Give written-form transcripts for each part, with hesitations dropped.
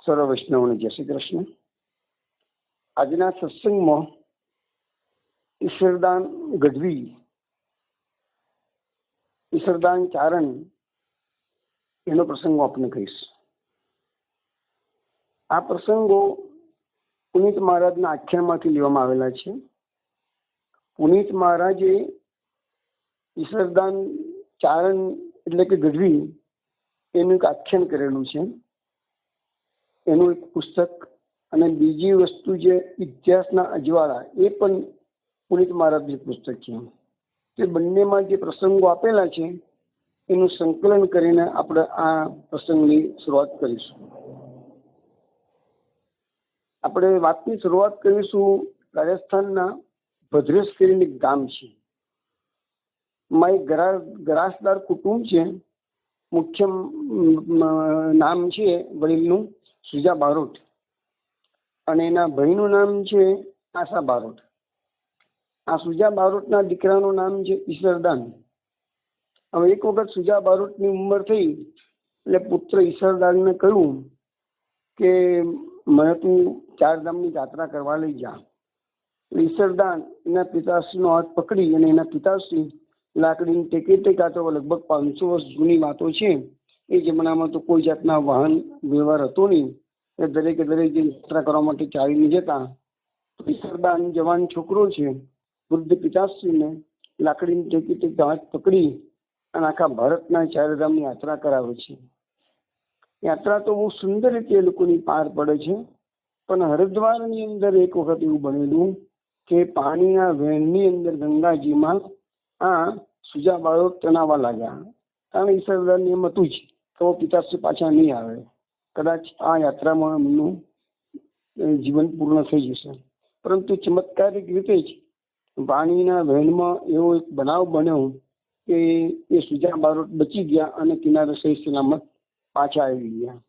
સર્વ વૈષ્ણવને જય શ્રી કૃષ્ણ. આજના સત્સંગમાં ઈશ્વરદાન ગઢવી, ઈશ્વરદાન ચારણ એનો પ્રસંગો આપને કહીશ. આ પ્રસંગો પુનિત મહારાજના આખ્યાનમાંથી લેવામાં આવેલા છે. પુનિત મહારાજે ઈશ્વરદાન ચારણ એટલે કે ગઢવી એનું એક આખ્યાન કરેલું છે, એનું એક પુસ્તક. અને બીજી વસ્તુ જે ઇતિહાસના અજવાળા એ પણ પુનિત મહારાજનું પુસ્તક છે. તે બંનેમાં જે પ્રસંગો આપેલા છે એનું સંકલન કરીને આપણે આ પ્રસંગની શરૂઆત કરીશું. આપણે વાતની શરૂઆત કરીશું રાજસ્થાનના ભદ્રેશ કરીને એક ગામ છે. માં એક ગરાસદાર કુટુંબ છે. મુખ્ય નામ છે વડીલનું સુજા બારોટ અને એના ભાઈનું નામ છે આશા બારોટ. આ સુજા બારોટના દીકરાનું નામ છે ઈશ્વરદાન. હવે એક વખત સુજા બારોટની ઉંમર થઈ એટલે પુત્ર ઈશ્વરદાનને કહ્યું કે મને તું ચારધામની યાત્રા કરવા લઈ જા. ઈશ્વરદાન એના પિતાશ્રીનો હાથ પકડી અને એના પિતાશ્રી લાકડીની ટેકે ટેકાતો લગભગ 500 વર્ષ જૂની વાતો છે. એ જમાનામાં તો કોઈ જાતના વાહન વ્યવહાર હતો નહીં. એ દરેકે દરેક જે યાત્રા કરવા માટે ચાલીને જતા. ઈશ્વરદાન જવાન છોકરો છે, વૃદ્ધ પિતાશ્રીને લાકડીની ટેકે ટેકે હાથ પકડી અને આખા ભારતના ચારધામની યાત્રા કરાવે છે. યાત્રા તો બહુ સુંદર રીતે એ લોકોની પાર પડે છે. પણ હરિદ્વારની અંદર એક વખત એવું બનેલું કે પાણીના વહેણની અંદર ગંગાજીમાં આ સુજા બારોટ તણાવવા લાગ્યા. કારણ ઈશ્વરદાનને એમ હતું જ તો પિતાશ્રી પાછા નહીં આવે, કદાચ આ યાત્રામાં એમનું જીવન પૂર્ણ થઈ જશે. પરંતુ ચમત્કારિક રીતે જ પાણીના વહેણમાં એવો એક બનાવ બન્યો કે એ સુજા બારોટ બચી ગયા અને કિનારે સહી સલામત પાછા આવી ગયા.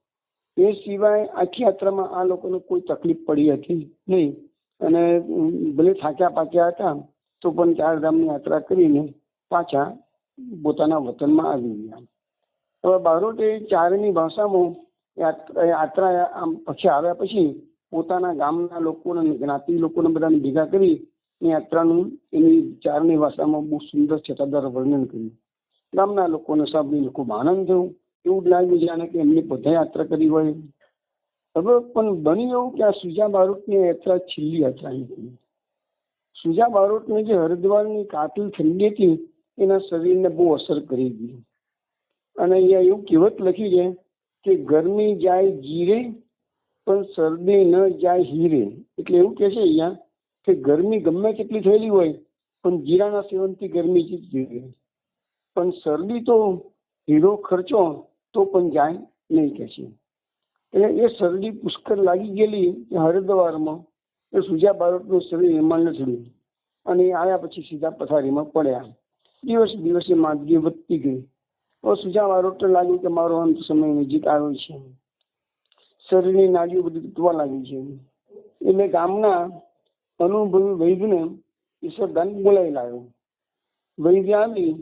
એ સિવાય આખી યાત્રામાં આ લોકોને કોઈ તકલીફ પડી હતી નહીં અને ભલે થાક્યા પાક્યા હતા તો પણ ચારધામની યાત્રા કરીને પાછા પોતાના વતનમાં આવી ગયા. હવે બારોટે ચારની ભાષામાં યાત્રા પછી આવ્યા પછી પોતાના ગામના લોકોને જ્ઞાતિ લોકોને બધાને ભેગા કરી યાત્રાનું એની ચારની ભાષામાં બહુ સુંદર છટાદાર વર્ણન કર્યું. ગામના લોકોને સાંભળીને ખૂબ આનંદ થયો. એવું જ લાગ્યું જાણે કે એમની બધા યાત્રા કરી હોય. હવે પણ બન્યું એવું કે આ સુજા બારોટની યાત્રા છેલ્લી યાત્રા હતી. સુજા બારોટને જે હરિદ્વારની કાતિલ ઠંડી હતી એના શરીરને બહુ અસર કરી ગઈ. અને અહીંયા એવું કહેવત લખી છે કે ગરમી જાય જીરે પણ શરદી ન જાય હીરે. એટલે એવું કહે છે અહીંયા કે ગરમી ગમે તેટલી થયેલી હોય પણ જીરાના સેવનથી ગરમી જીતી રહે, પણ શરદી તો હીરો ખર્ચો તો પણ જાય નહીં કહે છે. એટલે એ શરદી પુષ્કળ લાગી ગયેલી હરિદ્વારમાં એ સુજા બારોટનું શરીર એમાં નથડ્યું અને એ આવ્યા પછી સીધા પથારીમાં પડ્યા. દિવસે માંદગી વધતી ગઈ. તો સુજા બારોટને લાગ્યું કે મારો અંત સમય નજીક આવ્યો છે. શરીરની નાડીઓ બધી તૂટવા લાગી છે. એટલે ગામના અનુભવી વૈદ્યને ઈશ્વરદાન બોલાવી લાવ્યો. વૈદ્ય આવી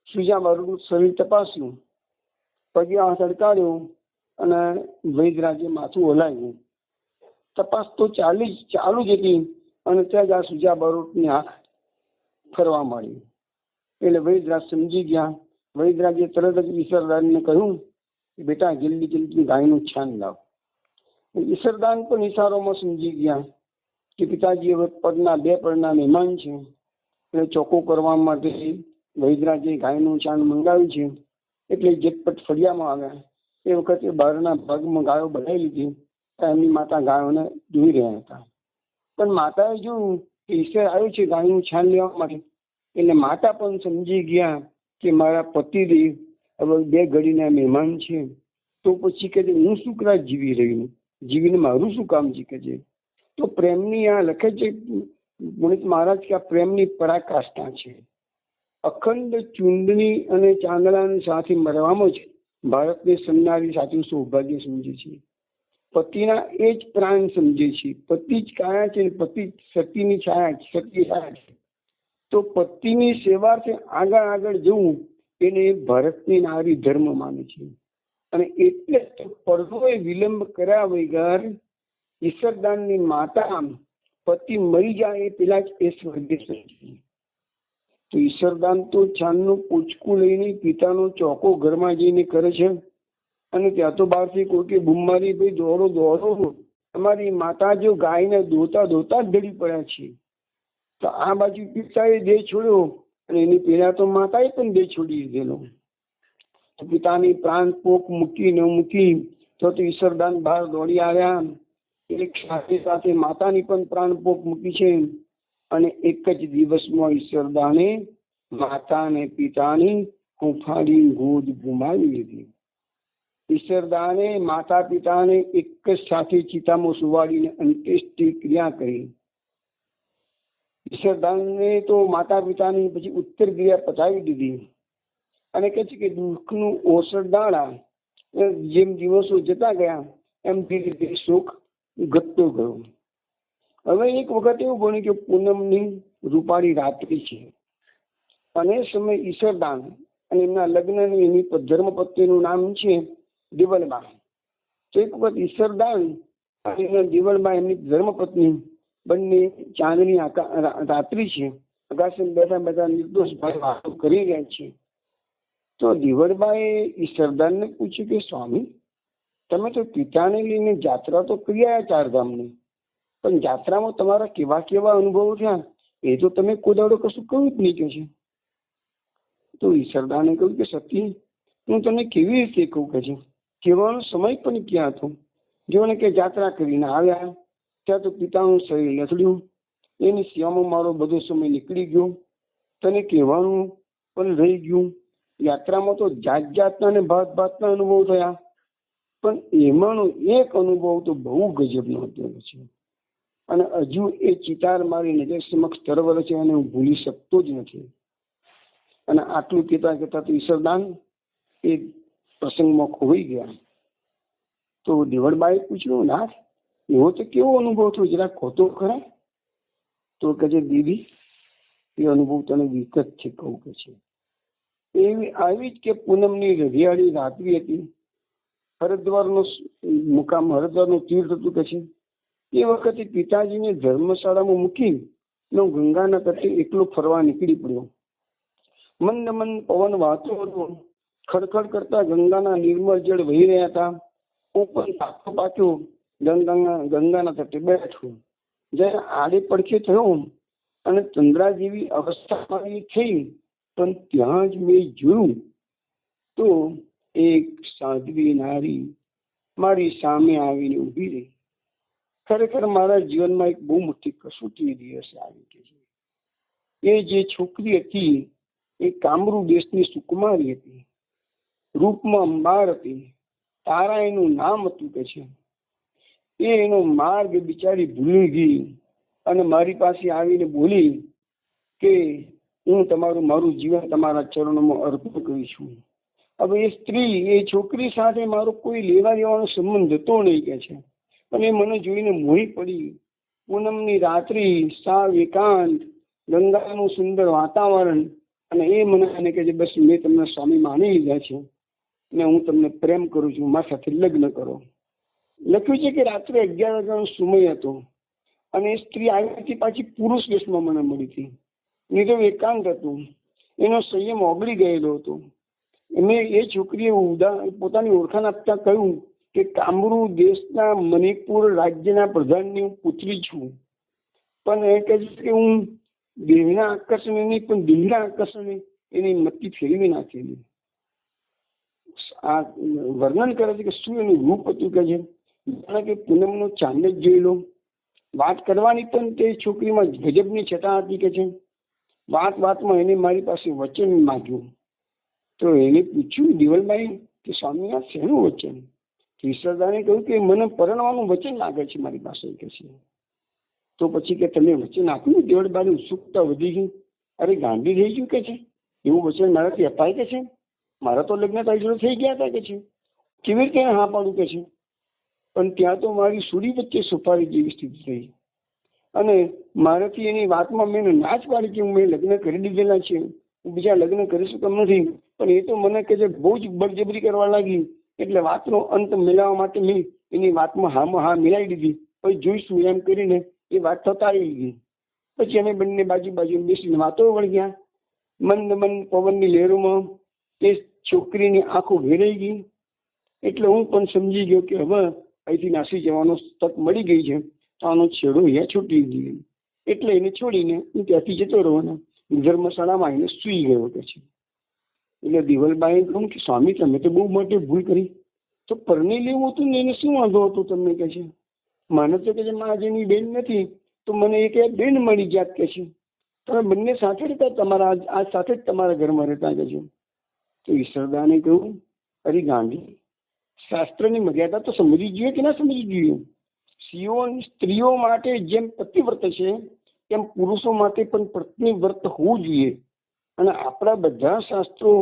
સુજા બારોટનું શરીર તપાસ્યું, પગે હાથ અડકાડ્યો અને વૈદ્યરાજે માથું હલાવ્યું. તપાસ તો ચાલુ જ હતી અને ત્યાં જ આ સુજા બારોટની આંખ ફરવા માંડી. એટલે વૈદ્યરાજ સમજી ગયા. વૈદ્યરાજે તરત જ ઈશ્વરદાનને કહ્યું કે બેટા જલ્દી ગાયનું છાણ લાવ. ઈશ્વરદાન પણ ઈશારોમાં સમજી ગયા કે પિતાજી હવે બે પડના મહેમાન છે. એટલે ચોખ્ખો કરવા માટે વૈદ્યરાજે ગાયનું છાણ મંગાવ્યું છે. એટલે ઝટપટ ફળિયામાં આવ્યા. એ વખતે બહારના ભાગમાં ગાયો બનાવી લીધી. એમની માતા ગાયોને દોઈ રહ્યા હતા. પણ માતાએ જોયું કે ઈશ્વર આવ્યું છે ગાયનું છાણ લેવા માટે. એટલે માતા પણ સમજી ગયા કે મારા પતિદેવ હવે 2 ઘડીના મહેમાન છે. તો પછી કે હું શું કરા જીવી રહ્યું, જીવીને મારું શું કામ છે કે. તો પ્રેમની આ લખે છે પુનિત મહારાજ કે આ પ્રેમની પરાકાષ્ઠા છે. અખંડ ચૂંદણી અને ચાંદડાની સાથે મરવામાં જ ભારતને સન્નારી સાચું સૌભાગ્ય સમજે છે. પતિના એ જ પ્રાણ સમજે છે. પતિ જ કાયા છે, પતિ સતીની છાયા છે. તો પતિની સેવાથી આગળ જવું એને ભારતની નારી ધર્મ માને છે. અને એટલે પડદોએ વિલંબ કર્યા વગર ઈશ્વરદાનની માતા પતિ મરી જાય એ પેલા જ એ સ્વર્ગે થઈ. તો ઈશ્વરદાન તો છાનનું પૂચકું લઈને પિતાનો ચોકો ઘરમાં જઈને કરે છે, અને ત્યાં તો બહારથી કોઈ કે બૂમ મારી, ભાઈ દોડો દોડો, અમારી માતા જો ગાયને દોતા દોતા જ ઢળી પડ્યા છે. તો આ બાજુ પિતાએ દેહ છોડ્યો અને એની પેલા તો માતાએ પણ દેહ છોડી દીધેલો. પિતાની પ્રાણ પોક મૂકી ન મૂકી તો ઈશ્વરદાન બહાર દોડી આવ્યા. એક સાથે સાથે માતાની પણ પ્રાણ પોક મૂકી છે, અને એક જ દિવસમાં ઈશ્વરદાને માતા અને પિતાની હુંફાળી ગોદ ગુમાવી લીધી. ઈશ્વરદાને માતા પિતાને એક જ સાથે ચિતામાં સુવાડીને અંત્યેષ્ટિ ક્રિયા કરી. ઈશ્વરદાનને તો માતા પિતાની પછી ઉત્તર ક્રિયા પતાવી દીધી, અને કહે છે કે દુઃખનું ઓસરદાણા જેમ દિવસો જતા ગયા એમ ધીરે ધીરે સુખ ઘટતો ગયો. હવે એક વખત એવું બન્યું કે પૂનમની રૂપાળી રાત્રિ છે, અને એ સમય ઈશ્વરદાન અને એમના લગ્નની એની ધર્મપત્નીનું નામ છે દિવલબા. તો એક વખત ઈશ્વરદાન અને એમના દિવલબા એમની ધર્મપત્ની બંને ચાંદની રાત્રિ છે, અગાસી બેઠા બેઠા નિર્દોષ ભાઈ વાતો કરી રહ્યા છે. તો દિવળબાએ ઈશ્વરદાનને પૂછ્યું કે સ્વામી, તમે તો પિતાને લઈને જાત્રા તો કરી આવ્યા 4 ગામની, પણ જાત્રામાં તમારા કેવા કેવા અનુભવો થયા એ તો તમે કોદાડો કશું કહ્યું જ નહીં કે છે. તો ઈશ્વરદાને કહ્યું કે સતી, હું તને કેવી રીતે કહું કે છે, કહેવાનો સમય પણ ક્યાં હતો. જોને કે જાત્રા કરીને આવ્યા ત્યાં તો પિતાનું શરીર લથડ્યું, એની સેવામાં મારો બધો સમય નીકળી ગયો, તને કહેવાનું પણ રહી ગયું. યાત્રામાં તો જાત જાતના ને ભાત ભાતના અનુભવ થયા, પણ એમાંનો એક અનુભવ તો બહુ ગજબનો હતો છે, અને હજુ એ ચિતાર મારી નજર સમક્ષ તરવરે છે, અને હું ભૂલી શકતો જ નથી. અને આટલું કહેતા કહેતા તો ઈશ્વરદાન એ પ્રસંગમાં ખોવાઈ ગયા. તો દેવળબાએ પૂછ્યું, નાથ, એવો તો કેવો અનુભવ થયો, જરા ખોતો ખરા? તો કહે છે, દીદી, એ અનુભવ તને વિકટ છે કહું કે છે. એવી આવી જ કે પૂનમની રઢિયાળી રાત્રિ હતી. હરિદ્વારનો મુકામ, હરિદ્વારનું તીર્થ હતું કે છે. એ વખતે પિતાજીને ધર્મશાળામાં મૂકી ગંગાના તટે એકલો ફરવા નીકળી પડ્યો. મંદ મંદ પવન વાતો હતો, ખડખડ કરતા ગંગાના નિર્મળ જળ વહી રહ્યા હતા. હું પણ પાછો પાછો ગંગાના તટે બેઠો. જયારે આડે પડખે થયો અને ચંદ્રા જેવી અવસ્થામાં થઈ, પણ ત્યાં જ મેં જોયું તો એક સાધ્વી નારી મારી સામે આવીને ઉભી રહી. ખરેખર મારા જીવનમાં એક બહુ મોટી કસોટી દિવસે આવી કે છે. એ જે છોકરી હતી એ કામરૂ દેશની સુકુમારી હતી, રૂપમાં અંબાર હતી, તારા એનું નામ હતું કે છે. એ એનો માર્ગ બિચારી ભૂલી ગઈ અને મારી પાસે આવીને બોલી કે હું મારું જીવન તમારા ચરણોમાં અર્પણ કરું છું. હવે એ સ્ત્રી, એ છોકરી સાથે મારો કોઈ લેવા દેવાનો સંબંધ હતો નહીં કે છે, અને મને જોઈને મોહી પડી. પૂનમની રાત્રિ, સાવ એકાંત, ગંગાનું સુંદર વાતાવરણ, અને એ મને કહે છે, બસ મેં તમને સ્વામી માની લીધા છે ને હું તમને પ્રેમ કરું છું, મારા સાથે લગ્ન કરો. લખ્યું છે કે રાત્રે 11 વાગ્યાનો સમય હતો, અને એ સ્ત્રી આવી હતી પાછી પુરુષ વેશમાં મને મળી હતી. નિરવ એકાંત હતું, એનો સંયમ ઓગળી ગયેલો હતો. એ છોકરીએ પોતાની ઓળખાણ આપતા કહ્યું કે કામરૂ દેશના મણિપુર રાજ્યના પ્રધાનની હું પુત્રી છું, પણ એ કહે છે કે હું દેહના આકર્ષણ નહીં પણ દિલના આકર્ષણે એની મતિ ફેરવી નાખેલી. આ વર્ણન કરે છે કે શું એનું રૂપ હતું કે છે, જાણે કે પૂનમનો ચાંદ જ જોઈ લો. વાત કરવાની પણ તે છોકરીમાં ગજબની છટા હતી કે છે. વાતમાં એને મારી પાસે વચન માંગ્યું. તો એને પૂછ્યું દિવલબાઈ કે સ્વામી આ શેનું વચન? ઈશ્વરદાને કહ્યું કે મને પરણવાનું વચન લાગે છે મારી પાસે કે છે. તો પછી કે તમે વચન આપ્યું? દિવલબાઈની ઉત્સુકતા વધી ગઈ. અરે ગાંધી થઈ ગયું કે છે, એવું વચન મારાથી અપાય કે છે? મારા તો લગ્ન તારી થઈ ગયા હતા કે છે, કેવી રીતે હા પાડું કે છે? પણ ત્યાં તો મારી સુરી વચ્ચે સુપારી જેવી સ્થિતિ થઈ, અને મારાથી એની વાતમાં મેં ના જ પાડી કે મેં લગ્ન કરી દીધેલા છે, હું બીજા લગ્ન કરી શકતો નથી. પણ એ તો મને કે છે બહુ જ બળજબરી કરવા લાગી. એટલે વાતનો અંત મિલાવવા માટે મેં એની વાતમાં હામાં હા મિલાવી દીધી. પછી જોઈશું એમ કરીને એ વાત થતારી ગઈ. પછી અમે બંને બાજુ બેસીને વાતો વળગ્યા. મંદ મંદ પવનની લહેરોમાં એ છોકરીની આંખો ભેરાઈ ગઈ. એટલે હું પણ સમજી ગયો કે હવે અહીંથી નાસી જવાનો તક મળી ગઈ છે, તો આનો છેડો અહીંયા છૂટી ગયો. એટલે એને છોડીને હું ત્યાંથી જતો રહેવાનો. ધર્મશાળામાં આવીને સૂઈ ગયો કે છે. એટલે દિવાલબાઈએ કહ્યું કે સ્વામી તમે તો બહુ મોટી ભૂલ કરી, તો પરણી લેવું હતું ને એને શું વાંધો હતો તમને કે છે. મને તો કે છે મારા જેની બેન નથી, તો મને એક બેન મળી જાત કે છે. તમે બંને સાથે રહેતા, તમારા આજ સાથે જ તમારા ઘરમાં રહેતા કે છે. તો ઈશ્વરદાને કહ્યું અરે ગાંધી, શાસ્ત્રની મર્યાદા તો સમજવી જોઈએ કે ના સમજવી જોઈએ. સ્ત્રીઓ માટે જેમ પતિવ્રત છે તેમ પુરુષો માટે પણ પત્નીવ્રત હોવું જોઈએ. અને આપણા બધા શાસ્ત્રો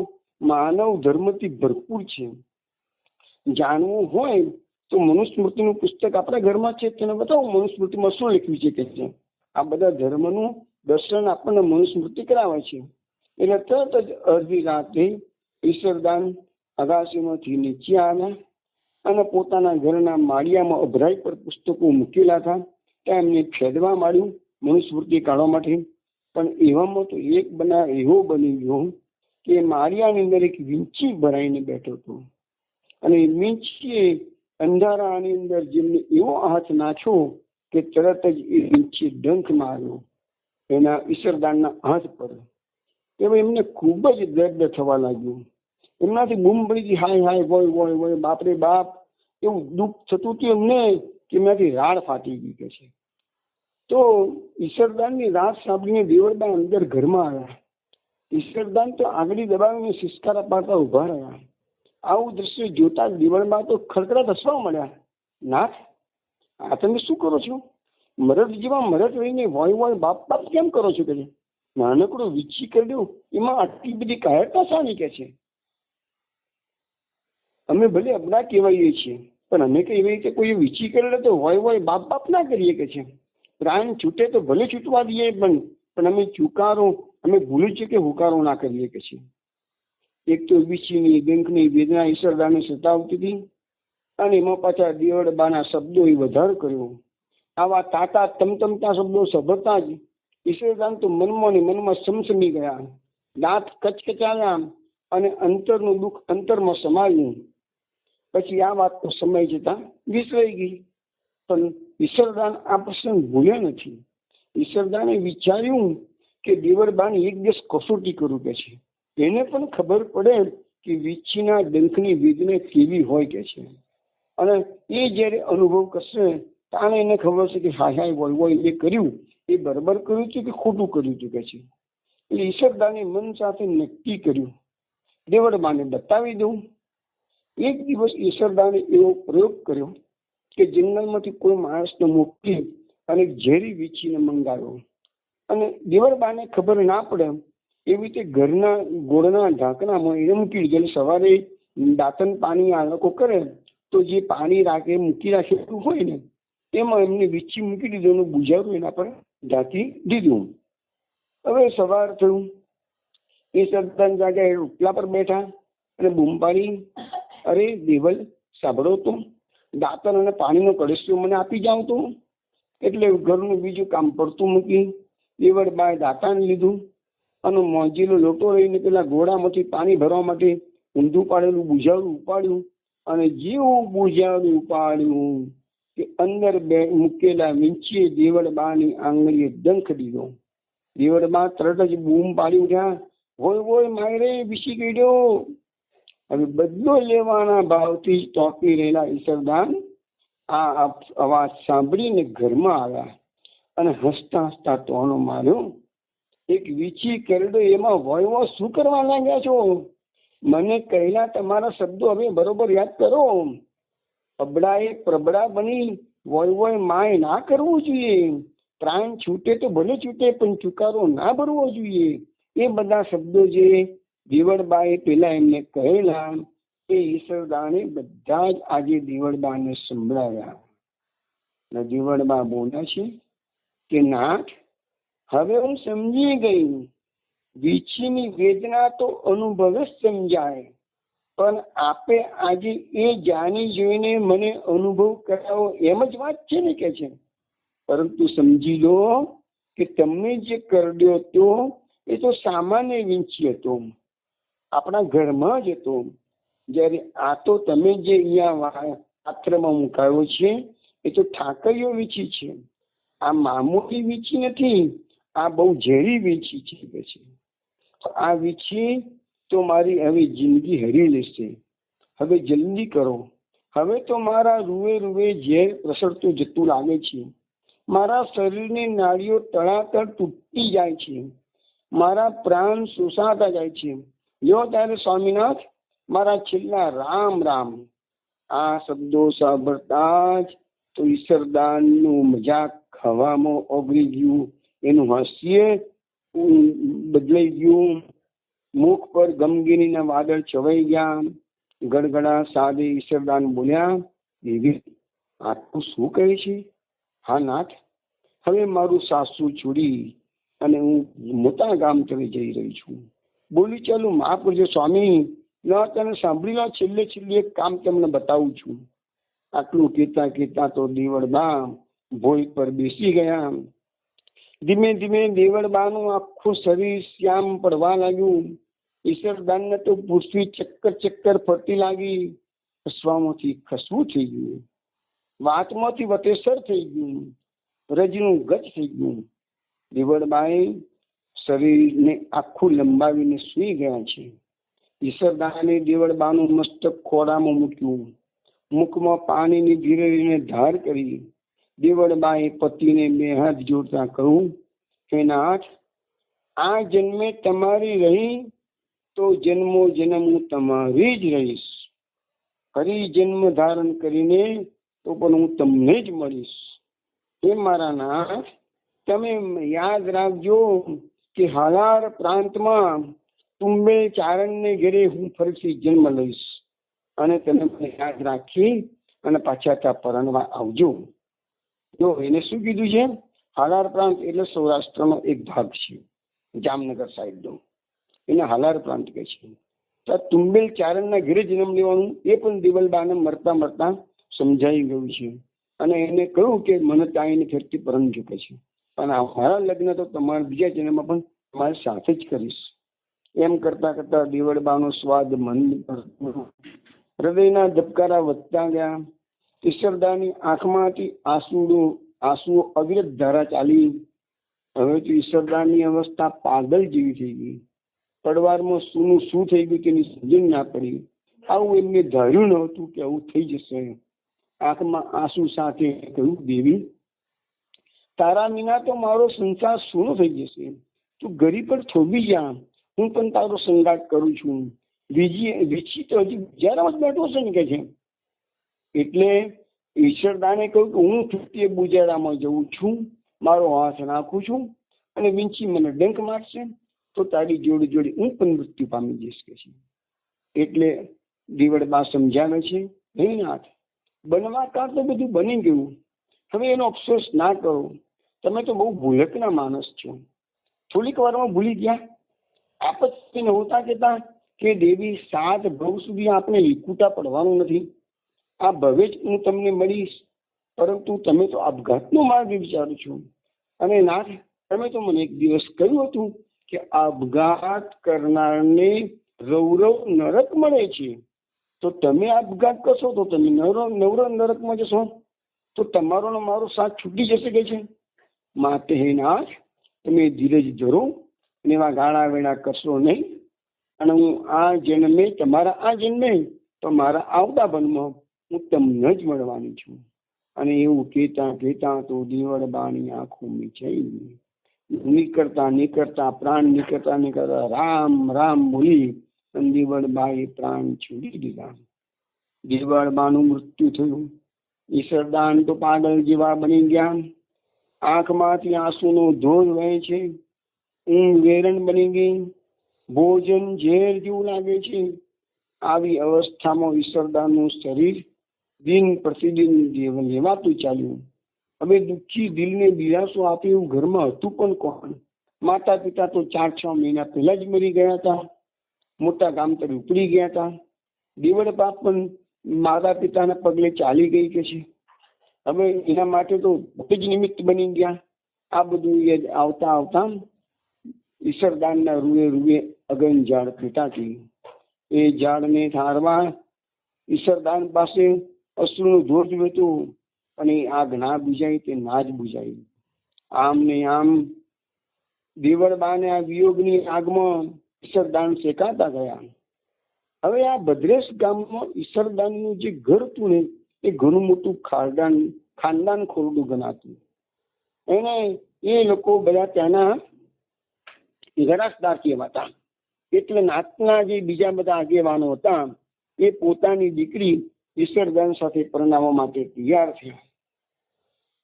માનવ ધર્મથી ભરપૂર છે. જાણવું હોય તો મનુસ્મૃતિનું પુસ્તક આપણા ઘરમાં છે, તેને બતાવો મનુસ્મૃતિમાં શું લખ્યું છે કે છે. આ બધા ધર્મનું દર્શન આપણને મનુસ્મૃતિ કરાવે છે. એટલે તરત જ અડધી રાતે ઈશ્વરદાન અગાસીમાંથી નીચે આવ્યા અને પોતાના ઘરના માળિયામાં અભરાઈ પર પુસ્તકો મૂકેલા હતા ત્યાં એમને ફેદવા માંડ્યું મનુસ્મૃતિ કાઢવા માટે. પણ એવામાં તો એક બનાવ એવો બની ગયો કે માળિયાની અંદર એક વીંછી ભરાઈને બેઠો હતો. અને વીંછીએ અંધારાની અંદર જેમને એવો હાથ નાખ્યો કે તરત જ એ વીંછીએ ડંખ માર્યો એના ઈશ્વરદાનના હાથ પર. એમાં એમને ખૂબ જ દર્દ થવા લાગ્યું. એમનાથી બૂમ પડી ગઈ, હાય હાય વોય વોય વોય, બાપરે બાપ. એવું દુઃખ થતું હતું એમને કે એમનાથી રાડ ફાટી ગઈ કે છે. તો ઈશ્વરદાનની રાત સાંભળીને દેવળબા અંદર ઘરમાં આવ્યા. ઈશ્વરદાન તો આગળ દબાવીને સિસકારા પાડતા ઉભા રહ્યા. આવું દ્રશ્ય જોતા દેવળબા તો ખડખડાટ હસવા મળ્યા. નાથ, આ તમે શું કરો છો? મરદ જેવા મરદ રહીને વોય વોય બાપ બાપ કેમ કરો છો કે છે. નાનકડું વીંછી કરી દઉં એમાં આટલી બધી કાયરતા શાની કે છે. અમે ભલે અબડા કહેવાઈએ છીએ, પણ અમે કઈ એવી રીતે કોઈ વીંછી કરે તો વોય વોય બાપ બાપ ના કરીએ કે છે. પ્રાણ છૂટે તો ભલે છૂટવા દઈએ, પણ અમે ચુકારો, અમે ભૂલી છે કે હુકારો ના કરીએ કે છે. એક તો વીંછીની ડંખની વેદના ઈશ્વરદાને સતાવતી હતી અને એમાં પાછા દેવળબાના શબ્દો એ વધારો કર્યો. આવા તાતા તમતમતા શબ્દો સાંભળતા જ ઈશ્વરદાન તો મનમાં ને મનમાં સમસમી ગયા. દાંત કચકચાયા અને અંતરનું દુઃખ અંતરમાં સમાયું. પછી આ વાત તો સમય જતા વિસરાઈ ગઈ. પણ ઈશ્વરદાન આ પ્રસંગ ભૂલ્યા નથી. ઈશ્વરદાને વિચાર્યું કે દેવળબાની એક દિવસ કસોટી કરું કે છે. એને પણ ખબર પડે કે વીંછીના ડંખની વેદના કેવી હોય કે છે. અને એ જયારે અનુભવ કરશે તાણે એને ખબર છે કે હાય હાય વોય વોય એ કર્યું એ બરાબર કર્યું છે કે ખોટું કર્યું હતું કે છે. એટલે ઈશ્વરદાને મન સાથે નક્કી કર્યું દેવળબાને બતાવી દઉં. એક દિવસ ઈશ્વરદાને એવો પ્રયોગ કર્યો કે જંગલમાંથી કોઈ માણસને મોકલી અને ઝેરી વીંછીને મંગાવ્યો. અને દેવળબાને ખબર ના પડે એવી રીતે ઘરના ગોળના ઢાંકણામાં એને મૂકી દીધું. સવારે દાંતન પાણી આ લોકો કરે તો જે પાણી રાખે મૂકી રાખેલું હોય ને એમાં એમને વીંછી મૂકી દીધું અને બુઝારું એના પર ઢાંકી દીધું. હવે સવાર થયું, એ સરદાન જાગ્યા ઉપલા પર બેઠા અને બૂમ પાડી, અરે દેવલ સાંભળો તો, દાંતણ અને પાણીનો કળશો મને આપી જાવ તો. એટલે ઘરનું બીજું કામ પડતું મૂકી દેવળબાએ દાંતાણ લીધું અને મોજીલો લોટો લઈને પેલા ઘોડામાંથી પાણી ભરવા માટે ઊંધું પાડેલું બુઝારું ઉપાડ્યું. અને જેવું બુઝારું ઉપાડ્યું કે અંદર બે મૂકેલા વીંછીએ દેવળબાની આંગળીએ ડંખ દીધો. દેવળબા તરત જ બૂમ પાડી ઉઠ્યા, હોય હોય માયરે વિસી ગયો. હવે બદલો લેવાના ભાવથી ચોંકી રહેલા ઈશ્વરદાન આ અવાજ સાંભળીને ઘરમાં આવ્યા અને હસતા હસતા ટોનો માર્યો. એક વીંછી કરડો એમાં વોય શું કરવા લાગ્યા છો? મને કહેલા તમારા શબ્દો હવે બરોબર યાદ કરો. અબડાએ પ્રબડા બની વોય માય ના કરવું જોઈએ. પ્રાણ છૂટે તો ભલે છૂટે પણ ચુકારો ના ભરવો જોઈએ. એ બધા શબ્દો જે દેવળબાએ પેલા એમને કહેલા એ ઈશ્વરદાને બધા જ આજે દેવળબાને સંભળાવ્યા. દેવળબા બોલ્યા છે કે નાથ, હવે હું સમજી ગઈ. વીંછીની વેદના તો અનુભવ જ સમજાય, પણ આપે આજે એ જાણી જોઈને મને અનુભવ કરાવો એમ જ વાત છે ને કે છે. પરંતુ સમજી લો કે તમને જે કરડ્યો હતો એ તો સામાન્ય વીંછી હતો, આપણા ઘરમાં જ હતો. જ્યારે આ તો તમે જે અહીંયા પાત્રમાં મુકાયો છે એ તો ઠાકરીઓ વીંછી છે. આ મામૂલી વીંછી નથી, આ બહુ ઝેરી વીંછી છે કે છે. આ વીંછી તો મારી હવે જિંદગી હરી લેશે. હવે જલ્દી કરો, હવે તો મારા રૂએ રૂએ ઝેર પ્રસરતું જતું લાગે છે. મારા શરીરની નાડીઓ તળાતળ તૂટતી જાય છે, મારા પ્રાણ શોષાતા જાય છે. લ્યો ત્યારે સ્વામીનાથ, મારા છેલ્લા રામ રામ. આ શબ્દો સાંભળતા જ તો ઈશ્વરદાનનું મજાક હવામાં ઓગળી ગયું, એનું હાસ્ય બદલાઈ ગયું, મુખ પર ગમગીનીના વાદળ છવાઈ ગયા. ગડગડા સાદે ઈશ્વરદાન બોલ્યા, દેવી આટલું શું કહે છે? હા નાથ, હવે મારું સાસુ છોડી અને હું મોટા ગામ તરફ જઈ રહી છું. બોલી ચાલું માફ કરજો સ્વામી, ના તને સાંભળી લો, છેલ્લે એક કામ તમને બતાવું છું. આટલું કહેતા કહેતા તો દેવળબા ભોય પર બેસી ગયા. ધીમે ધીમે દેવળબાનું આખું શરીર શ્યામ પડવા લાગ્યું. ઈશ્વરદાનને તો પૃથ્વી ચક્કર ફરતી લાગી. હસવામાંથી ખસવું થઈ ગયું, વાતમાંથી વટેસર થઈ ગયું, રજનું ગજ થઈ ગયું. દેવળબાએ શરીરને આખું લંબાવીને સૂઈ ગયા છે. ઈશ્વરદાને દેવળબાનું મસ્તક ખોળામાં મૂક્યું, મુખમાં પાણીની ધીરે ધાર કરી. દેવળબાએ પતિને બે હાથ જોડતા કહ્યું, હે નાથ, આ જન્મે તમારી રહી તો જન્મો જન્મ હું તમારી જ રહીશ. ફરી જન્મ ધારણ કરીને તો પણ હું તમને જ મળીશ. હે મારા નાથ, તમે યાદ રાખજો કે હાલાર પ્રાંતમાં તુંબે ચારણને ઘરે હું ફરીથી જન્મ લઈશ, અને તમે મને યાદ રાખી અને પાછા ત્યાં પરણવા આવજો. જો એને શું કીધું છે? હાલાર પ્રાંત એટલે સૌરાષ્ટ્રનો એક ભાગ છે, જામનગર સાઈડનો, એને હાલાર પ્રાંત કહે છે. તો તુંબેલ ચારણના ઘરે જન્મ લેવાનું એ પણ દેવલબાને મરતા સમજાઈ ગયું છે. અને એને કહ્યું કે મને ત્યાં ફેરથી પરમ ચૂકે છે, પણ મારા લગ્ન તો તમારા બીજા જન્મમાં પણ તમારી સાથે જ કરીશ. એમ કરતા કરતા દેવળબાનો સ્વાદ મન હૃદયના ધબકારા વધતા ગયા. ઈશ્વરદાની આંખમાંથી આંસુઓ અવિરત ધારા ચાલી. હવે તો ઈશ્વરદાની અવસ્થા પાગલ જેવી થઈ ગઈ. પડવારમાં શું થઈ ગયું તેની સમજણ ના પડી. આવું એમને ધાર્યું નહોતું કે આવું થઈ જશે. આંખમાં આંસુ સાથે કહ્યું, દેવી તારા વિના તો મારો સંસાર સૂનો થઈ જશે. તું ગરી પર થોભી જા, હું પણ તારો સંગાટ કરું છું. વીછી તો હજી બિચારામાં જ બેઠો છે ને કે છે. એટલે ઈશ્વરદાને કહ્યું કે હું ફૂટીએ બુજારામાં જઉં છું, મારો હાથ નાખું છું, અને વીંછી મને ડંખ મારશે તો તારી જોડે હું પણ મૃત્યુ પામી જઈશ કે છે. એટલે દેવળબા સમજાવે છે, હે નાથ, બનવા કાળ તો બધું બની ગયું, હવે એનો અફસોસ ના કરો. તમે તો બહુ ભૂલકના માણસ છો, થોડીક વારમાં ભૂલી ગયા. આપત્તિ નહોતા કહેતા કે દેવી 7 ભવ સુધી આપણે વિકુટા પડવાનું નથી. આ ભવે જ હું તમને મળીશ, પરંતુ તમે તો આપઘાતનો માર્ગ વિચારો છો. અને નાથ, તમે તો મને એક દિવસ કહ્યું હતું કે આપઘાત કરનારને રૌરવ નરક મળે છે. તો તમે આપઘાત કરશો તો તમે નવરો નરકમાં જશો, તો તમારો ને મારો સાથ છૂટી જશે કે છે. માટે હે નાથ, તમે ધીરજ ધરો અને એવા ગાળા વેળા કરશો નહીં. અને હું તમારા જન્મે તો મારા આવતા બનમાં હું તમને જ મળવાની છું. અને એવું કહેતા તો દેવળબાની આંખો મીચાઈ. નીકળતા પ્રાણ નીકળતા રામ રામ બોલી અને દેવળબાએ પ્રાણ છોડી દીધા. દેવળબાનું મૃત્યુ થયું. ઈશ્વરદાન તો પાગલ જેવા બની ગયા. આંખમાંથી આંસુનો ધોધ વહે છે. ઊંઘ વેરણ બની ગઈ. ભોજન ઝેર જેવું લાગે છે. આવી અવસ્થામાં ઈશ્વરદાનનું શરીર દિન પ્રતિદિન લેવાતું ચાલ્યું. હવે દુઃખી દિલને દિલાસો આપે એવું ઘરમાં હતું પણ કોણ? માતા પિતા તો 4-6 મહિના પહેલા જ મરી ગયા હતા, મોટા ગામ તરફ ઉપડી ગયા હતા. દેવળ બા પણ માતા પિતાના પગલે ચાલી ગઈ કે છે. હવે એના માટે તો જ નિમિત્ત બની ગયા. આ બધું એ આવતા આવતા ઈશ્વરદાનના રૂએ રૂએ અગન ઝાડ ફેટાતી. એ ઝાડને ઠારવા ઈશ્વરદાન પાસે અશ્રુનું ધોધ વહેતું, અને આગ ના બુજાય તે ના જ બુજાય. આમ ને આમ દેવળબાને આ વિયોગની આગમાં ઈશ્વરદાન શેકાતા ગયા. હવે આ ભદ્રેશ ગામમાં ઈશ્વરદાનનું જે ઘર હતું ને એ ઘણું મોટું ખાનદાન ખોરડું ગણાતું. એને એ લોકો બધા ત્યાંના ગરાસદાર કહેવાતા. એટલે નાતના જે બીજા બધા આગેવાનો હતા એ પોતાની દીકરી ઈશ્વરદાન સાથે પરણાવવા માટે તૈયાર થયા.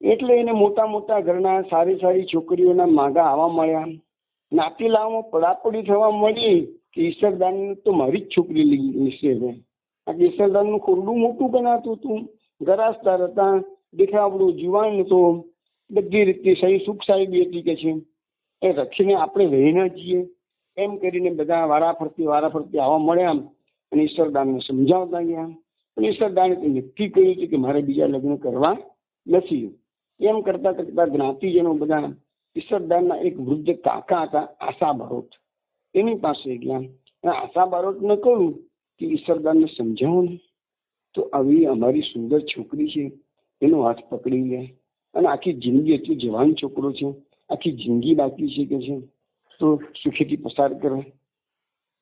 એટલે એને મોટા મોટા ઘરના સારી સારી છોકરીઓના માગા આવવા મળ્યા. નાતીલાઓમાં પડાપડી થવા મળી કે ઈશ્વરદાન તો મારી જ છોકરી લેશે. ઈશ્વરદાનનું ખોરડું મોટું બનાતું હતું. ગરાસદાર હતા, દેખાવડું જુવાન હતો, બધી રીતે સહી સુખ સાહેબી હતી કે છે એ રખીને આપણે રહી ના જઈએ એમ કરીને બધા વારાફરતી આવવા મળ્યા અને ઈશ્વરદાનને સમજાવતા ગયા. પણ ઈશ્વરદાને નક્કી કર્યું હતું કે મારે બીજા લગ્ન કરવા નથી. એમ કરતા કરતા જ્ઞાતિજનો બધા ઈશ્વરદાનના એક વૃદ્ધ કાકા હતા આશા બારોટ, એની પાસે ગયા. આશા બારોટને કહ્યું કે ઈશ્વરદાનને સમજાવો ને, તો આવી અમારી સુંદર છોકરી છે એનો હાથ પકડી લે, અને આખી જિંદગી એટલી જવાન છોકરો છે, આખી જિંદગી બાકી છે કે છે, તો સુખેથી પસાર કરે.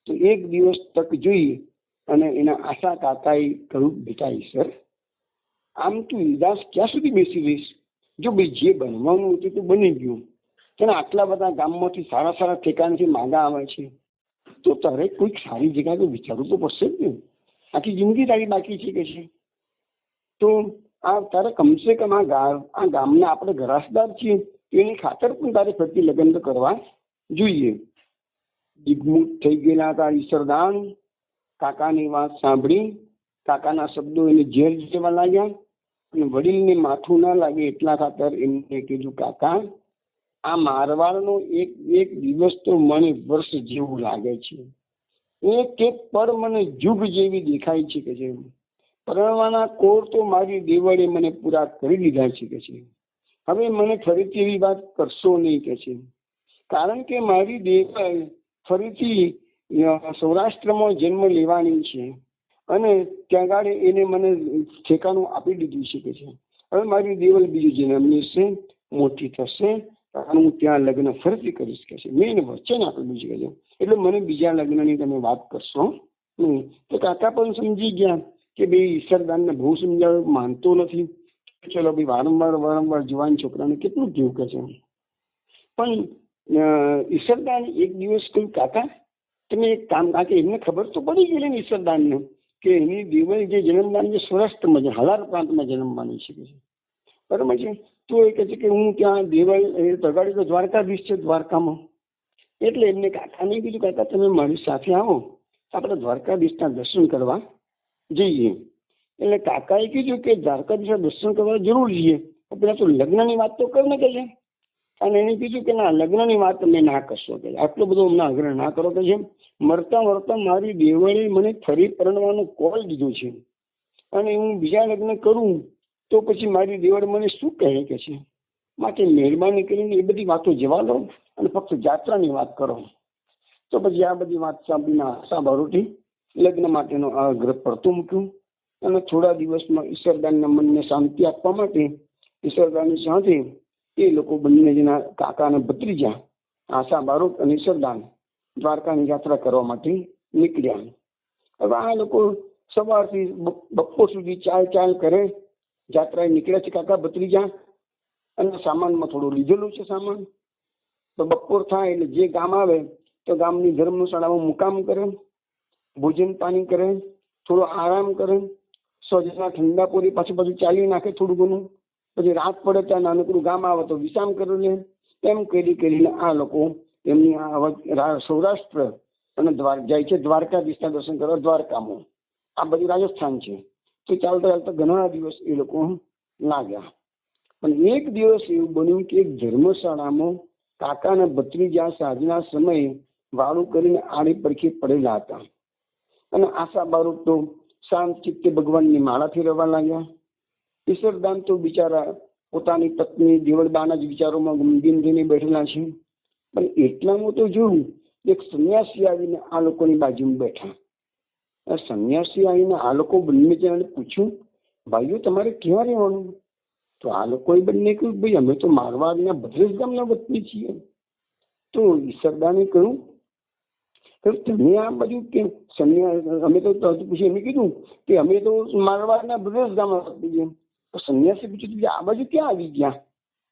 તો એક દિવસ તક જોઈ અને એના આશા કાકાએ કહ્યું, બેટા ઈશ્વર, આમ તું ઉદાસ ક્યાં સુધી બેસી રહીશ? જો ભાઈ જે બનવાનું હતું તો બની ગયું. તને આટલા બધા ગામમાંથી સારા સારા ઠેકાણેથી માગા આવે છે, તો તારે કોઈક સારી જગ્યા તો વિચારવું તો પડશે જ ને. આખી જિંદગી તારી બાકી છે કે છે, તો આ તારે કમસે કમ આ ગામના આપણે ગરાસદાર છીએ એની ખાતર પણ તારે ફરતી લગ્ન કરવા જોઈએ. દિગ્મુખ થઈ ગયેલા હતા ઈશ્વરદાન. કાકાની વાત સાંભળી કાકાના શબ્દો એને ઝેર જેવા લાગ્યા, અને વડીલને માથું ના લાગે એટલા ખાતર એમને કીધું, કાકા, આ મારવાડનો એક દિવસ તો મને વર્ષ જેવું લાગે છે, એક પળ મને યુગ જેવી દેખાય છે કે છે. પરણવાના કોર તો મારી દેવળે મને પૂરા કરી દીધા છે કે છે. હવે મને ફરીથી એવી વાત કરશો નહીં કે છે, કારણ કે મારી દેવળ ફરીથી સૌરાષ્ટ્રમાં જન્મ લેવાની છે, અને ત્યાં ગાડે એને મને ઠેકાણું આપી દીધું છે કે છે. હવે મારી દેવળ બીજું જન્મ લેશે, મોટી થશે, હું ત્યાં લગ્ન ફરીથી કરીશ કે છે. મેં એને વચન આપેલું છે કે છે, એટલે મને બીજા લગ્નની તમે વાત કરશો નહીં. તો કાકા પણ સમજી ગયા કે ભાઈ ઈશ્વરદાનને બહુ સમજાવ્યું, માનતો નથી. ચલો ભાઈ વારંવાર જુવાન છોકરાને કેટલું કેવું કે છે. પણ ઈશ્વરદાન એક દિવસ કહ્યું, કાકા તમે એક કામ, કે એમને ખબર તો પડી ગઈ ને ઈશ્વરદાનને કે એની દેવળ જે જન્મવાની છે સૌરાષ્ટ્રમાં છે, હાલાર પ્રાંતમાં જન્મવાની છે કે છે, બરાબર છે. તો એ કહે છે કે હું ત્યાં દેવળ તગાડી તો દ્વારકાધીશ છે દ્વારકામાં. એટલે એમને કાકાને કીધું, કાકા તમે મારી સાથે આવો, આપણે દ્વારકાધીશના દર્શન કરવા જઈએ. એટલે કાકાએ કીધું કે દ્વારકાધીશના દર્શન કરવા જરૂર જઈએ, પેલા તો લગ્નની વાત તો કર ને કે છે. અને એને કીધું કે ના, લગ્નની વાત તમે ના કરશો કે આટલો બધો અમને આગ્રહ ના કરો કે છે. મરતા મારી દેવળે મને ફરી પરણવાનો કોલ દીધો છે, અને હું બીજા લગ્ન કરું તો પછી મારી દેવળ મને શું કહે કે છે. માટે મહેરબાની કરીને એ બધી વાતો જવા દો અને ફક્ત જાત્રાની વાત કરો. તો પછી આ બધી વાત સાંભળીને આશા બારોટે લગ્ન માટેનો આગ્રહ પડતો મૂક્યો, અને થોડા દિવસમાં ઈશ્વરદાનના મનને શાંતિ આપવા માટે ઈશ્વરદાનની સાથે એ લોકો બંને જણા કાકા અને ભત્રીજા આશા બારોટ અને ઈશ્વરદાન દ્વારકાની યાત્રા કરવા માટે નીકળ્યા. હવે આ લોકો સવારથી બપોર સુધી ચાલ કરે, યાત્રાએ નીકળ્યા છે કાકા ભત્રીજા, અને સામાનમાં થોડું લીધેલું છે સામાન. તો બપોર થાય એટલે જે ગામ આવે તો ગામની ધર્મશાળામાં મુકામ કરે, ભોજન પાણી કરે, થોડો આરામ કરે, સજના ઠંડા પોરી પાછું ચાલી નાખે થોડું ઘણું, પછી રાત પડે ત્યાં નાનકડું ગામ આવે તો વિશ્રામ કરી લે. એમ કરીને આ લોકો એમની સૌરાષ્ટ્ર અને જાય છે દ્વારકાધીશના દર્શન કરવા દ્વારકામાં. આ બધું રાજસ્થાન છે. તો ચાલતા ઘણા દિવસ એ લોકો લાગ્યા. પણ એક દિવસ એવું બન્યું કે એક ધર્મશાળામાં કાકાના ભત્રીજા સાંજના સમયે વાળું કરીને આડી પડખે પડેલા હતા, અને આશા બારોટ તો શાંત ચિત્તે ભગવાનની માળા ફેરવવા લાગ્યા. ઈશ્વરદાન તો બિચારા પોતાની પત્ની દેવળબાના જ વિચારોમાં ગમગીન થઈને બેઠેલા છે. પણ એટલામાં તો જોયું એક સંન્યાસી આવીને આ લોકોની બાજુમાં બેઠા. સંન્યાસી આવીને આ લોકો બંને જણાને પૂછ્યું, ભાઈઓ તમારે ક્યાં રહેવાનું? તો આ લોકોએ બંને કહ્યું, ભાઈ અમે તો મારવાડના ભદ્રેશ ગામના વતની છીએ. તો ઈશ્વરદાને કહ્યું, તમે આ બાજુ કેમ સંન્યાસ? અમે તો પૂછ્યું, એમને કીધું કે અમે તો મારવાડના ભદ્રેશ ગામના વતની છીએ. તો સંન્યાસી પૂછ્યું, આ બાજુ ક્યાં આવી ગયા?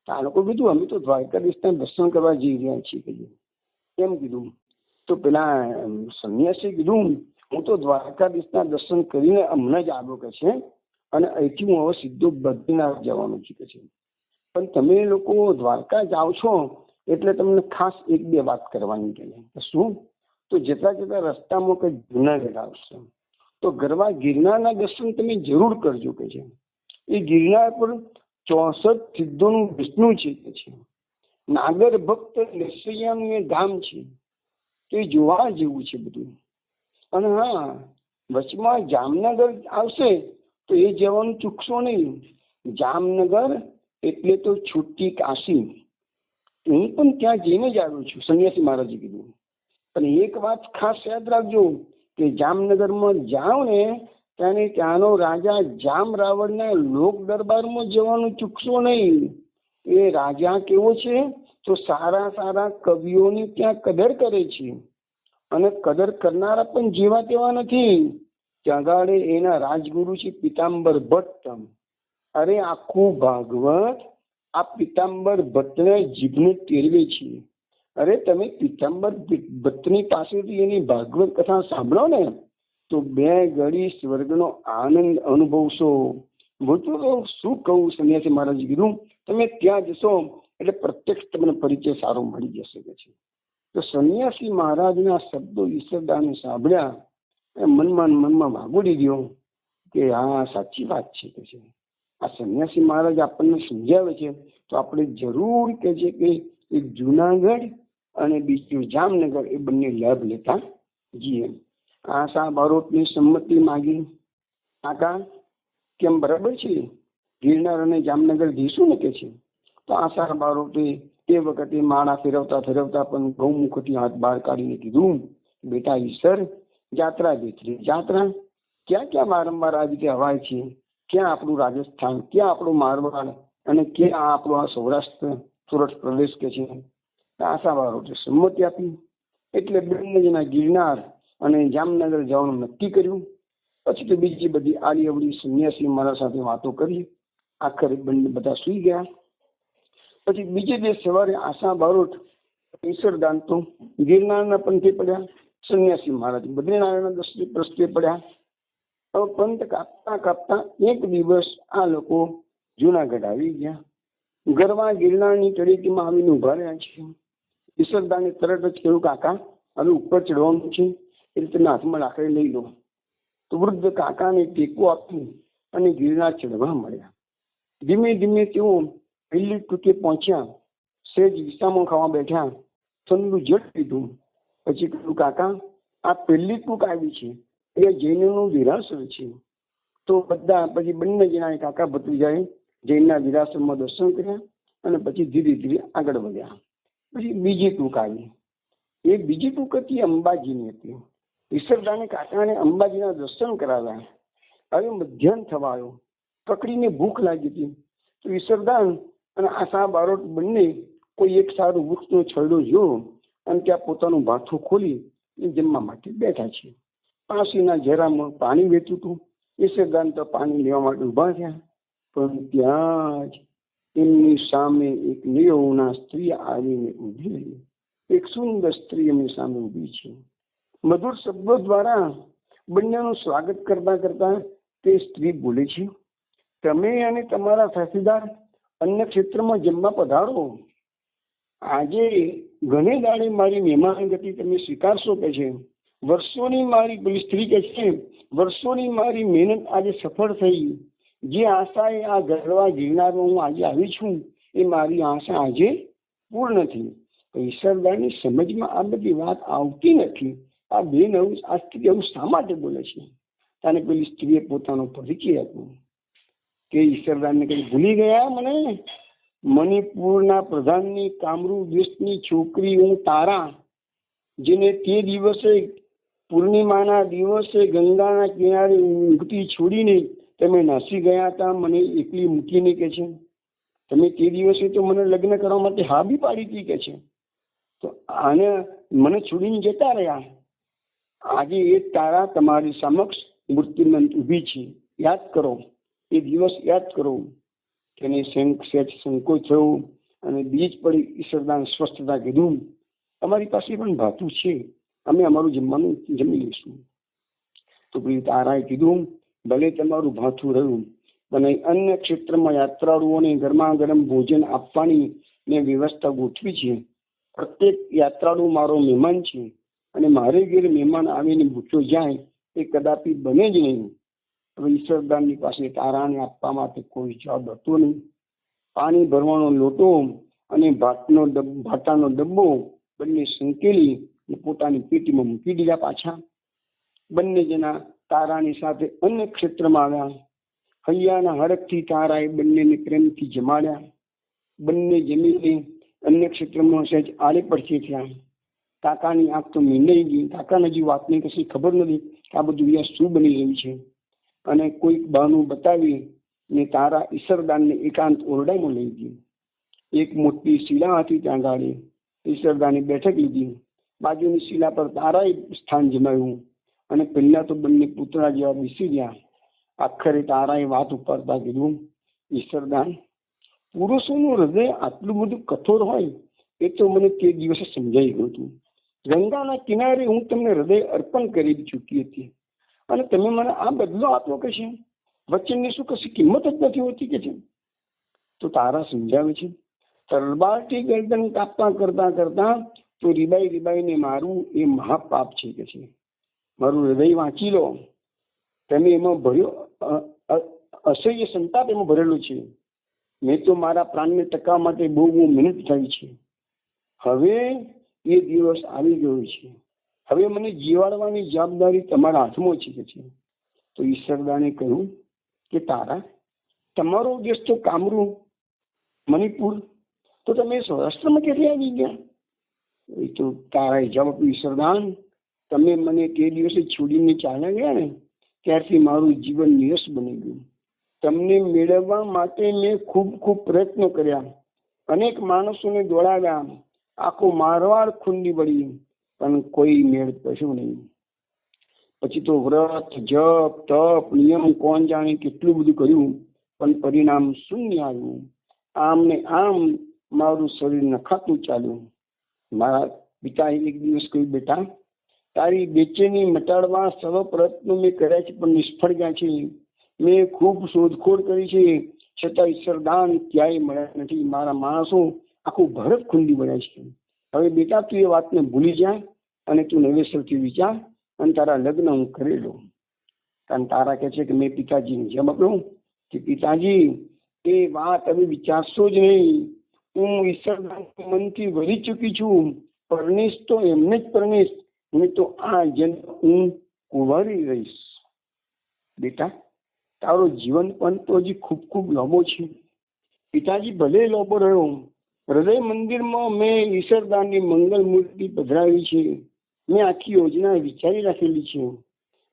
આ લોકો કીધું, અમે તો દ્વારકાધીશના દર્શન કરવા જઈ રહ્યા છીએ. કેમ કીધું? તો પેલા સંન્યાસી કીધું, હું તો દ્વારકાધીશના દર્શન કરીને હમણાં જ આવ્યો કે છે, અને અહીંથી હું હવે સીધો બદ્રીનાથ જવાનું છું કે છે. પણ તમે લોકો દ્વારકા જાઓ છો એટલે તમને ખાસ એક બે વાત કરવાની કે શું? તો જતા જતા રસ્તામાં કંઈક જુનાગઢ આવશે તો ગરવા ગિરનારના દર્શન તમે જરૂર કરજો કે છે. એ ગિરનાર પર 64 સિદ્ધોનું વિષ્ણુ છે કે છે. નાગર ભક્ત લસૈયાનું એ ગામ છે, તો એ જોવા જેવું છે બધું. અને હા, વચમાં જામનગર આવશે તો એ જવાનું ચૂકશો નહીં. જામનગર એટલે તો છૂટી કાશી. હું પણ ત્યાં જઈને જ આવ્યો છું, સંન્યાસી મહારાજે કીધું. પણ એક વાત ખાસ યાદ રાખજો કે જામનગરમાં જાઓ ને ત્યારે ત્યાંનો રાજા જામ રાવણના લોક દરબારમાં જવાનું ચૂકશો નહીં. એ રાજા કેવો છે? તો સારા સારા કવિઓની ત્યાં કદર કરે છે, અને કદર કરનારા પણ જેવા તેવા નથી. ત્યાં આગળ એના રાજગુરુ છે પીતાંબર ભટ્ટ. અરે આખું ભાગવત આ પીતાંબર ભટ્ટને જીભને ટેરવે છે. અરે તમે પીતાંબર ભટ્ટની પાસેથી એની ભાગવત કથા સાંભળો ને તો 2 ઘડી સ્વર્ગનો આનંદ અનુભવશો. હું તો શું કહું, સંન્યાસી મહારાજે કીધું તમે ત્યાં જશો એટલે પ્રત્યક્ષ તમને પરિચય સારો મળી જશે કે છે. તો સંન્યાસી મહારાજના શબ્દો ઈશ્વરદાને સાંભળ્યા, મનમાં વાગોડી ગયો કે હા સાચી વાત છે કે છે. આ સંન્યાસી મહારાજ આપણને સમજાવે છે તો આપણે જરૂર કે છે કે એક જુનાગઢ અને બીજું જામનગર એ બંને લાભ લેતા જઈએ. આશા બારોટની સંમતિ માગી. કાકા કેમ બરાબર છે? ગિરનાર અને જામનગર જઈશું ને કે છે. તો આશા બારોટે તે વખતે માળા ફેરવતા ફેરવતા પણ ગૌમુખથી હાથ બહાર કાઢીને કીધું, બેટા ઈશ્વર, જાત્રા બેઠી જાત્રા ક્યાં ક્યાં વારંવાર આવી રીતે હવાય છે? ક્યાં આપણું રાજસ્થાન, ક્યાં આપણું મારવાડ, અને ક્યાં આપણું આ સૌરાષ્ટ્ર સુરત પ્રદેશ કે છે. આશા બારોટે સંમતિ આપી. એટલે બંને જણા ગિરનાર અને જામનગર જવાનું નક્કી કર્યું. પછી તો બીજી બધી આડી અવળી સંન્યાસી મારા સાથે વાતો કરી. આખરે બંને બધા સુઈ ગયા. પછી બીજે દિવસ સવારે આશા બારોટ ઈશ્વરદાન તો ગિરનારના પંથે પડ્યા, સંન્યાસી મહારાજ બદ્રીનારાયણના પ્રસ્તે પડ્યા. હવે પંથ કાપતા કાપતા એક દિવસ આ લોકો જુનાગઢ આવી ગયા. ગરવા ગિરનારની તળેટીમાં આવીને ઉભા રહ્યા છે. ઈશ્વરદાને તરત જ કહ્યું, કાકા હવે ઉપર ચડવાનું છે એટલે તમે હાથમાં લાકડી લઈ લો. તો વૃદ્ધ કાકાને ટેકો આપી અને ગિરનાર ચડવા મળ્યા. ધીમે ધીમે તેઓ પહેલી ટૂંકે પહોંચ્યા. સહેજ વિસામો ખાવા બેઠા, ઠંડુ જળ પીધું. પછી કહ્યું, કાકા આ પહેલી ટૂંક આવી છે, એ જૈનોનું વિરાસર છે. તો બધા પછી બંને જણાએ કાકા ભત્રીજાએ જૈનના વિરાસરમાં દર્શન કર્યા અને પછી ધીરે ધીરે આગળ વધ્યા. પછી બીજી ટૂંક આવી. એ બીજી ટૂંક હતી અંબાજીની હતી. ઈશ્વરદાને કાકાને અંબાજીના દર્શન કરાવ્યા. હવે મધ્યાહન થવા આવ્યો. પકડીને ભૂખ લાગી હતી. તો ઈશ્વરદાન અને આશા બારોટ બંને કોઈ એક સારું વૃક્ષનો છરડો જોયો અને ત્યાં પોતાનું ભાથું ખોલી જમવા માટે બેઠા છે. પાસીના જરામાં પાણી વહેતું હતું. ઈશ્વરદાન તો પાણી લેવા માટે ઉભા થયા, પણ ત્યાં જ એમની સામે એક નિયૌવના સ્ત્રી આવીને ઊભી રહી. એક સુંદર સ્ત્રી એમની સામે ઊભી છે. મધુર શબ્દો દ્વારા બંનેનું સ્વાગત કરતા કરતા તે સ્ત્રી બોલે છે, તમે અને તમારા સાથીદાર અન્ય ક્ષેત્રમાં જમવા પધારો. આજે ઘણી દાડે મારી મહેમાનગતિ તમે સ્વીકારશો કે છે. વર્ષોની મારી પેલી સ્ત્રી કે છે, વર્ષોની મારી મહેનત આજે સફળ થઈ. જે આશાએ આ ગરવા ગિરનારમાં હું આજે આવી છું એ મારી આશા આજે પૂર્ણ થઈ. ઈશ્વરદાની સમજમાં આ બધી વાત આવતી નથી. આ બેન આ સ્ત્રી એવું શા માટે બોલે છે? તાને પેલી સ્ત્રીએ પોતાનો પરિચય આપ્યો કે ઈશ્વરદાનને કઈ ભૂલી ગયા મને? મણિપુરના પ્રધાનની કામરૂ દેશની છોકરી હું તારા, જેને તે દિવસે પૂર્ણિમાના દિવસે ગંગાના કિનારે ઊંઘતી છોડીને તમે નાસી ગયા હતા, મને એકલી મૂકીને કે છે. તમે તે દિવસે તો મને લગ્ન કરવા માટે હા બી પાડી હતી કે છે, તો આને મને છોડીને જતા રહ્યા. આજે એ તારા તમારી સમક્ષ મૂર્તિમંત ઊભી છે. યાદ કરો, એ દિવસ યાદ કરો. તેને સહેજ સંકોચ થયો અને બીજ પડી ઈશ્વરદાન સ્વસ્થતા કીધું, અમારી પાસે પણ ભાતું છે, અમે અમારું જમવાનું જમી લઈશું. તો પેલી તારાએ કીધું, ભલે તમારું ભાથું રહ્યું, પણ અન્ય ક્ષેત્રમાં યાત્રાળુઓને ગરમા ગરમ ભોજન આપવાની મેં વ્યવસ્થા ગોઠવી છે. પ્રત્યેક યાત્રાળુ મારો મહેમાન છે અને મારે ઘેર મહેમાન આવીને ભૂખ્યો જાય એ કદાપી બને જ નહીં. હવે ઈશ્વરદાનની પાસે તારાને આપવા માટે કોઈ જવાબ હતો નહીં. પાણી ભરવાનો લોટો અને ભાટાનો ડબ્બો બંને સંકેલી પોતાની પેટીમાં મૂકી દીધા પાછા. બંને જણા તારાની સાથે અન્ય ક્ષેત્રમાં આવ્યા. હૈયાના હડકથી તારાએ બંનેને પ્રેમથી જમાડ્યા. બંને જમીને અન્ય ક્ષેત્રમાં સહેજ આડે પડખે થયા. કાકાની આંખ તો મીંડાઈ ગઈ. કાકાને હજી વાતની કશી ખબર નથી કે આ બધું અહીંયા શું બની રહ્યું છે. અને કોઈક બહાનું બતાવી ને તારા ઈશ્વરદાનને એકાંત ઓરડામાં લઈ ગઈ. એક મોટી શિલા હતી, ત્યાં ગાડી ઈશ્વરદાને બેઠક લીધી. બાજુની શિલા પર તારાએ સ્થાન જમાવ્યું અને પહેલા તો બંને પૂતળા જેવા બેસી ગયા. આખરે તારાએ વાત ઉપાડતા કીધું, ઈશ્વરદાન, પુરુષોનું હૃદય આટલું બધું કઠોર હોય એ તો મને તે દિવસે સમજાઈ ગયું હતું. ગંગાના કિનારે હું તમને હૃદય અર્પણ કરી ચૂકી હતી અને તમે મને આ બદલો આપ્યો કે છે? વચનની શું કશી કિંમત જ નથી હોતી કે છે? તો તારા સમજાવે છે, તલવારથી ગરદન કાપવા કરતા કરતા તો રીબાઈને મારું એ મહાપાપ છે કે છે. મારું હૃદય વાંચી લો. તમે એમાં ભર્યો અસહ્ય સંતાપ એમાં ભરેલો છે. મેં તો મારા પ્રાણને ટકાવવા માટે બહુ મહેનત થઈ છે. હવે એ દિવસ આવી ગયો છે. હવે મને જીવાડવાની જવાબદારી તમારા હાથમાં છે કે છે. તો ઈશ્વરદાને કહ્યું કે તારા, તમારો દેશ તો કામરૂ મણિપુર, તો તમે સૌરાષ્ટ્રમાં ક્યાંથી આવી ગયા? એ તો તારાએ જવાબ આપ્યો, ઈશ્વરદાન, તમે મને તે દિવસે છોડીને ચાલ્યા ગયા ને ત્યારથી મારું જીવન નિરસ બની ગયું. તમને મેળવવા માટે મેં ખૂબ પ્રયત્નો કર્યા, અનેક માણસોને દોડાવ્યા, આખો મારવાડ ખૂંદી વળી, પણ કોઈ મેળ પડ્યો નહીં. પછી તો વ્રત, જપ, તપ, નિયમ કોણ જાણે કેટલું બધું કર્યું, પણ પરિણામ શૂન્ય આવ્યું. આમ ને આમ મારું શરીર નખાતું ચાલ્યું. મારા પિતાએ એક દિવસ કહ્યું, બેટા, તારી બેચેની મટાડવા સર્વ પ્રયત્નો મેં કર્યા છે પણ નિષ્ફળ ગયા છે. મેં ખૂબ શોધખોળ કરી છે, છતાં ઈશ્વરદાન ક્યાંય મળ્યા નથી. મારા માણસો આખું ભારત ખૂંદી વળ્યા છે. હવે બેટા, તું એ વાતને ભૂલી જા અને તું નવેસરથી વિચાર અને તારા લગ્ન હું કરી લઉં. કારણ તારા કહે છે કે મેં પિતાજીને જેમ આપ્યું કે પિતાજી, એ વાત હવે વિચારશો જ નહીં. હું ઈશ્વરદાન મનથી વળી ચૂકી છું. પરણીશ તો એમને જ પરણીશ, હું તો આ જન્મ હું કુંવારી રહીશ. બેટા, તારો જીવન પણ તો હજી ખૂબ લાંબો છે. પિતાજી ભલે લાંબો રહ્યો, હૃદય મંદિરમાં મેં ઈશ્વરદાનની મંગલ મૂર્તિ પધરાવી છે. મેં આખી યોજના વિચારી રાખેલી છે.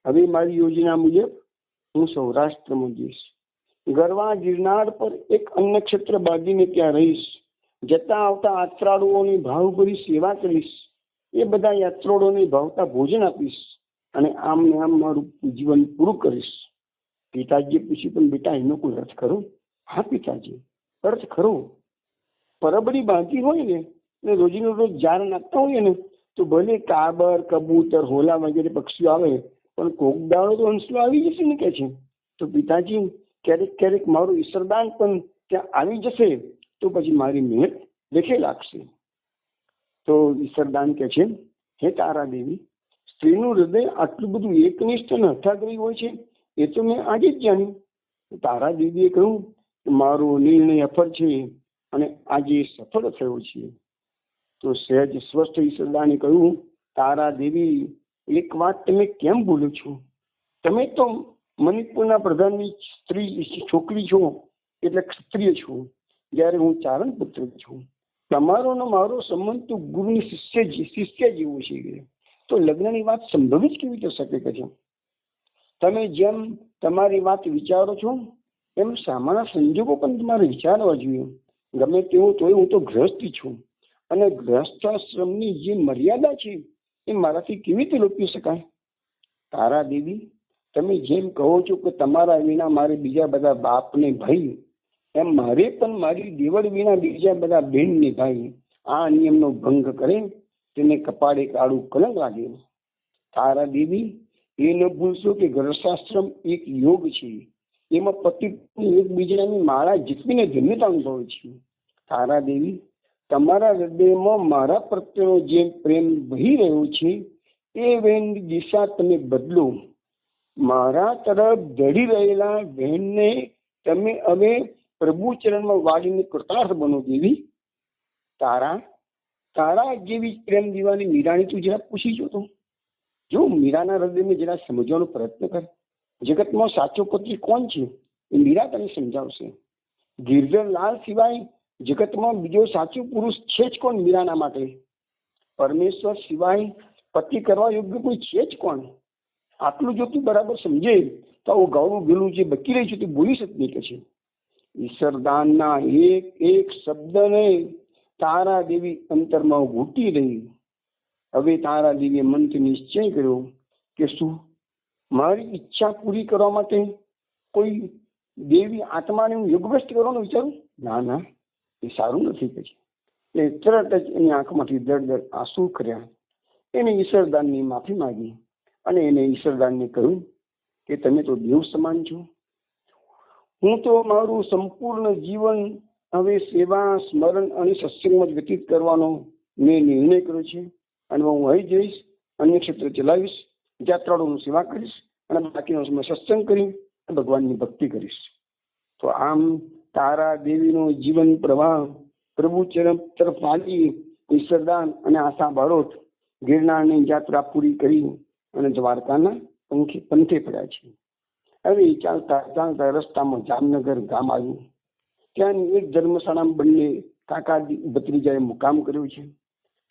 હવે મારી યોજના મુજબ હું સૌરાષ્ટ્રમાં જઈશ. ગરવા ગિરનાર પર એક અન્ય ક્ષેત્ર બાંધીને ત્યાં રહીશ. જતા આવતા યાત્રાળુઓની ભાવભરી સેવા કરીશ. એ બધા યાત્રાળુઓને ભાવતા ભોજન આપીશ અને આમ ને આમ મારું જીવન પૂરું કરીશ. પિતાજીએ પૂછ્યું, પણ બેટા, એનો કોઈ અર્થ ખરો? હા પિતાજી, અર્થ ખરો. પરબડી બાંધી હોય ને રોજીનો રોજ જાર નાખતા હોય ને, તો ભલે કાબર, કબૂતર, હોલા વગેરે પક્ષીઓ આવે, પણ કોક દાડો તો હંસલો આવી જશે ને કે છે. તો પિતાજી, ક્યારેક મારું ઈશ્વરદાન પણ ત્યાં આવી જશે તો પછી મારી મહેનત દેખે લાગશે. તો ઈશ્વરદાન કે છે, હે તારા દેવી, સ્ત્રીનું હૃદય આટલું બધું એકનિષ્ઠ અને હઠાગ્રહી હોય છે એ તો મેં આજે જ જાણ્યું. તારા દેવીએ કહ્યું, મારો નિર્ણય અફળ છે અને આજે સફળ થયો છે. તો સહેજ સ્વસ્થ ઈશ્વરદાને કહ્યું, તારા દેવી, એક વાત તમે કેમ ભૂલો છો? તમે તો મણિપુરના પ્રધાનની સ્ત્રી છોકરી છો એટલે ક્ષત્રિય છો, જ્યારે હું ચારણ પુત્ર છું. તમારો ને મારો સંબંધ તો ગુરુની શિષ્ય જેવો છે, તો લગ્નની વાત સંભવિત કેવી રીતે શકે છે? તમે જેમ તમારી વાત વિચારો છો એમ સામાન્ય સંજોગો પણ તમારે વિચારવા જોઈએ. ગમે તેવું તોય હું તો ગૃહસ્થી છું, અને ગૃહસ્થાશ્રમની જે મર્યાદા છે એ મારાથી કેવી રીતે લોપી શકાય? તારા દેવી, તમે જેમ કહો છો કે તમારા વિના મારે બીજા બધા બાપ ને ભાઈ, એમ મારે પણ મારી દેવળ વિના બીજા બધા બહેન ને ભાઈ. આ નિયમનો ભંગ કરે તેને કપાળે કાળું કલંક લાગે. તારા દેવી, એ ન ભૂલશો કે ગૃહસ્થાશ્રમ એક યોગ છે, એમાં પતિ એકબીજાની માળા જીતવીને ધન્યતા અનુભવે છે. તારા દેવી, તમારા હૃદયમાં મારા પ્રત્યેનો જે પ્રેમ વહી રહ્યો છે એ વહેણની દિશા તમે બદલો. મારા તરફ ધડી રહેલા વહેણને તમે હવે પ્રભુ ચરણમાં વાળીને કૃતાર્થ બનો. દેવી, તારા જેવી પ્રેમ દીવાની મીરાની તું જરા પૂછી જોતો. જો મીરાના હૃદયને જરા સમજવાનો પ્રયત્ન કર. જગતમાં સાચો પતિ કોણ છે એ મીરા તને સમજાવશે. ગિરધરલાલ સિવાય જગતમાં બીજો સાચો પુરુષ છે જ કોણ મીરાના માટે? પરમેશ્વર સિવાય પતિ કરવા યોગ્ય કોઈ છે જ કોણ? આટલું જો તું બરાબર સમજે તો આવું ગૌરવ ગેલું જે બકી રહી છે તું બોલી જ નહીં કે છે. ઈશ્વરદાનના એક એક શબ્દને તારા દેવી અંતરમાં ઘૂંટી રહી. હવે તારા દેવીએ મનથી નિશ્ચય કર્યો કે શું મારી ઈચ્છા પૂરી કરવા માટે કોઈ દેવી આત્માને હું યોગભ્રષ્ટ કરવાનું વિચારું? ના ના, એ સારું નથી. પછી એ તરત જ એની આંખમાંથી દળ આંસુ કર્યા. એને ઈશ્વરદાનની માફી માંગી અને એને ઈશ્વરદાનને કહ્યું કે તમે તો દેવ સમાન છો. હું તો મારું સંપૂર્ણ જીવન હવે સેવા, સ્મરણ અને સત્સંગમાં જ વ્યતીત કરવાનો મેં નિર્ણય કર્યો છે, અને હું અહીં જઈશ, અન્ય ક્ષેત્ર ચલાવીશ, યાત્રાળુઓની સેવા કરીશ અને બાકીનો સમય સત્સંગ કરી ભગવાનની ભક્તિ કરીશ. તો આમ તારા દેવીનો જીવન પ્રવાહ પ્રભુ ચરણ તરફ વાળી ઈશ્વરદાન અને આશા બાળોત ગિરનારની યાત્રા પૂરી કરી અને દ્વારકાના પંથે પડ્યા છે. હવે ચાલતા ચાલતા રસ્તામાં જામનગર ગામ આવ્યું. ત્યાંની એક ધર્મશાળામાં બંને કાકા ભત્રીજાએ મુકામ કર્યો છે.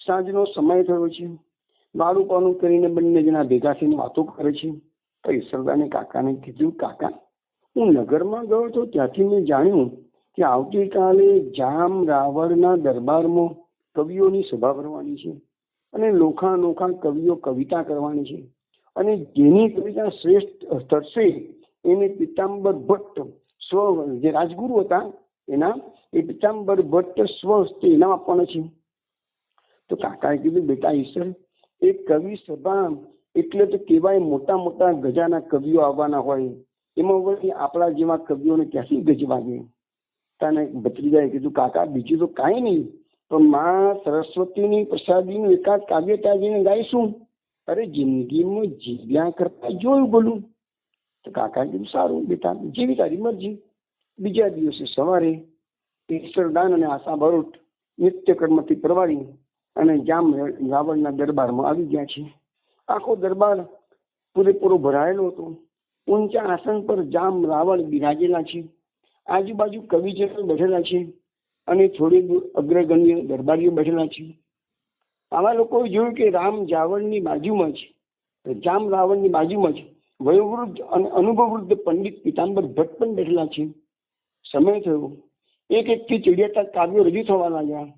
સાંજનો સમય થયો છે. વાળું પાનું કરીને બંને જણા ભેગા થઈને વાતો કરે છે. તો ઈશ્વરદાને કાકાને કીધું, કાકા, હું નગરમાં ગયો હતો ત્યાંથી મેં જાણ્યું કે આવતીકાલે જામ રાવણના દરબારમાં કવિઓની સભા ભરવાની છે, અને નોખા નોખા કવિઓ કવિતા કરવાની છે, અને જેની કવિતા શ્રેષ્ઠ થશે એને પિતાંબર ભટ્ટ જે રાજગુરુ હતા એના એ પિતાંબર ભટ્ટ સ્વહસ્તે ઇનામ આપવાના છે. તો કાકાએ કીધું, બેટા ઈશ્વર, એ કવિ સભા એટલે તો કેવાય મોટા મોટા ગજાના કવિઓ આવવાના હોય, એમાં વળી આપણા જેવા કવિઓને ક્યાંથી ગજ વાગે? તને ભત્રીજાએ કીધું, કાકા બીજું તો કાંઈ નહીં, તો માં સરસ્વતીની પ્રસાદીનું એકાદ કાવ્ય ત્યાં ગાઈશું. અરે જિંદગીમાં જીવ્યા કરતા જોયું બોલું. તો કાકાએ કીધું, સારું બેટા, જેવી તારી મરજી. બીજા દિવસે સવારે ઈશ્વરદાન અને આશા બારોટ નિત્ય કર્મથી પરવારી અને જામ રાવણના દરબારમાં આવી ગયા છે. આખો દરબાર પૂરેપૂરો ભરાયેલો હતો. ઊંચા આસન પર જામ રાવણ બિરાજેલા છે. આજુબાજુ કવિજનો બેઠેલા છે અને થોડી દૂર અગ્રગણ્ય દરબારીઓ બેઠેલા છે. આવા લોકોએ જોયું કે રામ જાવણની બાજુમાં જ, જામ રાવણની બાજુમાં જ વયોવૃદ્ધ અને અનુભવવૃદ્ધ પંડિત પિતાંબર ભટ્ટ પણ બેઠેલા છે. સમય થયો. એક એકથી ચડિયાતા કાવ્યો રજૂ થવા લાગ્યા.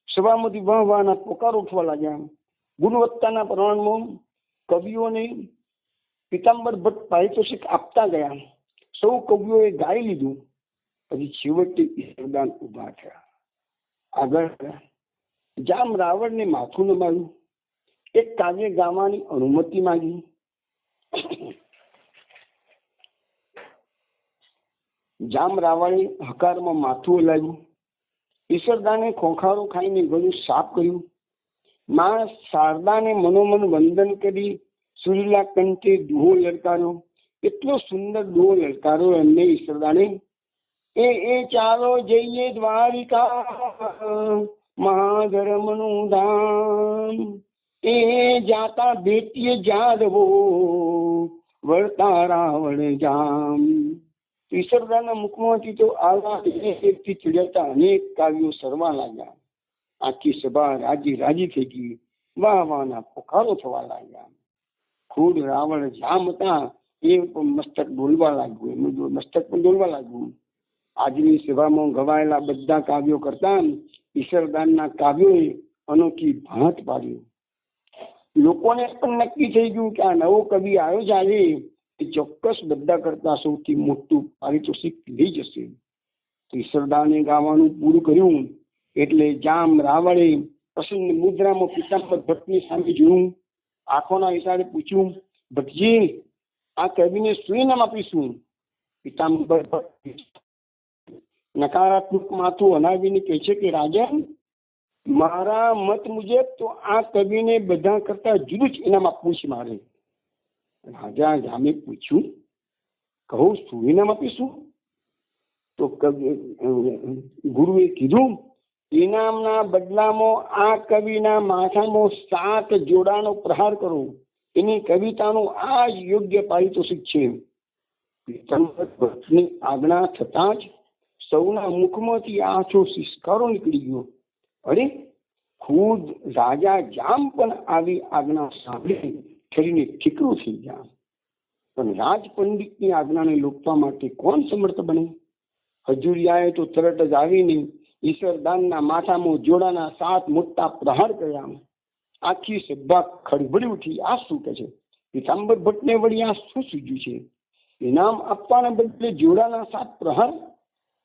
સભામાંથી વાહવાના પોકારો ઉઠવા લાગ્યા. ગુણવત્તાના પ્રમાણમાં કવિઓને પિતાંબર ભટ્ટ પારિતોષિક આપતા ગયા. સૌ કવિઓએ ગાઈ લીધું. પછી છેવટે ઈશ્વરદાન ઉભા થયા. આગળ જામ રાવણને માથું નમાવ્યું. એક કાવ્ય ગાવાની અનુમતિ માંગી. જામ રાવણે હકારમાં માથું હલાવ્યું. ઈશ્વરદાને ખોખારો ખાઈને ગળું સાફ કર્યું. માં શારદાને મનોમન વંદન કરી સુરીલા કંઠે દુહો લલકાર્યો. એટલો સુંદર દુહો લલકાર્યો એમને ઈશ્વરદાને, એ ચાલો જઈએ દ્વારિકા મહાધર્મનું ધામ, એ જાતા ભેટીએ જાદવો વળતા રાવણ જામ. ઈશ્વરદાનના મુખમાંથી તો આવા એકથી ચીડતા અનેક કાવ્યો સરવા લાગ્યા. આખી સભા રાજી રાજી થઈ ગઈ. વાહ વાહના પોકારો થવા લાગ્યા. ખુદ રાવણ જામ હતા એ મસ્તક બોલવા લાગ્યું, એમનું મસ્તક પણ બોલવા લાગ્યું. આજની સભામાં ગવાયેલા બધા કાવ્યો કરતા ઈશ્વરદાનના કાવ્યોએ અનોખી ભાત પાડ્યું. લોકોને પણ નક્કી થઈ ગયું કે આ નવો કવિ આવ્યો છે આજે એ ચોક્કસ બધા કરતા સૌથી મોટું પારિતોષિક લઈ જશે. ઈશ્વરદાને ગાવાનું પૂરું કર્યું એટલે જામ રાવણે પ્રસન્ન મુદ્રામાં પિતાંબર ભટ્ટની સામે જોયું. આંખોના ઈશારે પૂછ્યું, ભટ્ટજી, આ કવિને શું નામ આપીશું? પિતાંબર ભટ્ટ નકારાત્મક માથું હલાવીને કહે છે કે રાજન, મારા મત મુજબ તો આ કવિને બધા કરતા જુદું જ ઇનામ આપવું છે મારે. રાજા જામે પૂછ્યું, કહું શું ઇનામ આપીશું? તો ગુરુએ કીધું, ઇનામના બદલામાં આ કવિના માથામાં 7 જોડાનો પ્રહાર કરો. એની કવિતાનું આ જ યોગ્ય પારિતોષિક છે. પિતાંબર ભટ્ટની આજ્ઞા થતાં જ સૌના મુખમાંથી આછો શિષ્કારો નીકળી ગયો. અરે, ખુદ રાજા જામ પણ આવી આજ્ઞા સાંભળી ઠરીને ઠીકરું થઈ ગયા. પણ રાજ પંડિતની આજ્ઞાને લોકવા માટે કોણ સમર્થ બને? હજુરિયાએ તો તરત જ આવીને ઈશ્વરદાનના માથામાં જોડાના 7 મોટા પ્રહાર કર્યા. આખી સભા ખડબડી ઉઠી. આ શું કહે છે? પિતાંબર ભટ્ટને વળી આ શું સૂજ્યું છે? ઇનામ આપવાના બદલે જોડાના 7 પ્રહાર?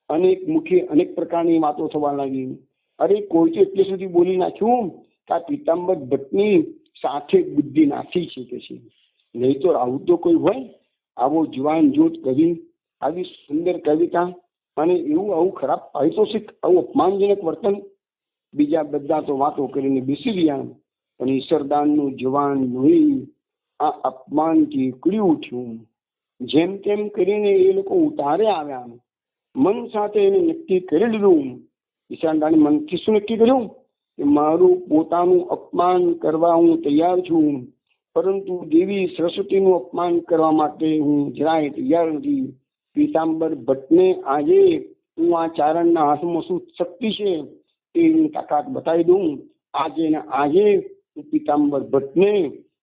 અનેક મુખે અનેક પ્રકારની વાતો થવા લાગી. અરે, કોઈ તો એટલે સુધી બોલી નાખ્યું કે આ પિતાંબર ભટ્ટની સાથે બુદ્ધિ નાખી છે કે છે. નહીં તો આવું તો કોઈ હોય? આવો જુવાન જોત કવિ, આવી સુંદર કવિતા અને એવું આવું ખરાબ પારિતોષિક, આવું અપમાનજનક વર્તન. બીજા બધા તો વાતો કરીને બેસી રહ્યા, પણ ઈશ્વરદાનનું જવાન લોહી આ અપમાનથી ઉકળી ઉઠ્યું. જેમ તેમ કરીને એ લોકો ઉતારે આવ્યા. મન સાથે એને નક્કી કરી લીધું. ઈશ્વરદાને મનથી શું નક્કી કર્યું? કે મારું પોતાનું અપમાન કરવા હું તૈયાર છું, પરંતુ દેવી સરસ્વતીનું અપમાન કરવા માટે હું જરાય તૈયાર નથી. પિતાંબર ભટ્ટને આજે હું આ ચારણના હાથમાં શું શક્તિ છે એ તાકાત બતાવી દઉં. આજે ને આજે હું પિતાંબર ભટ્ટને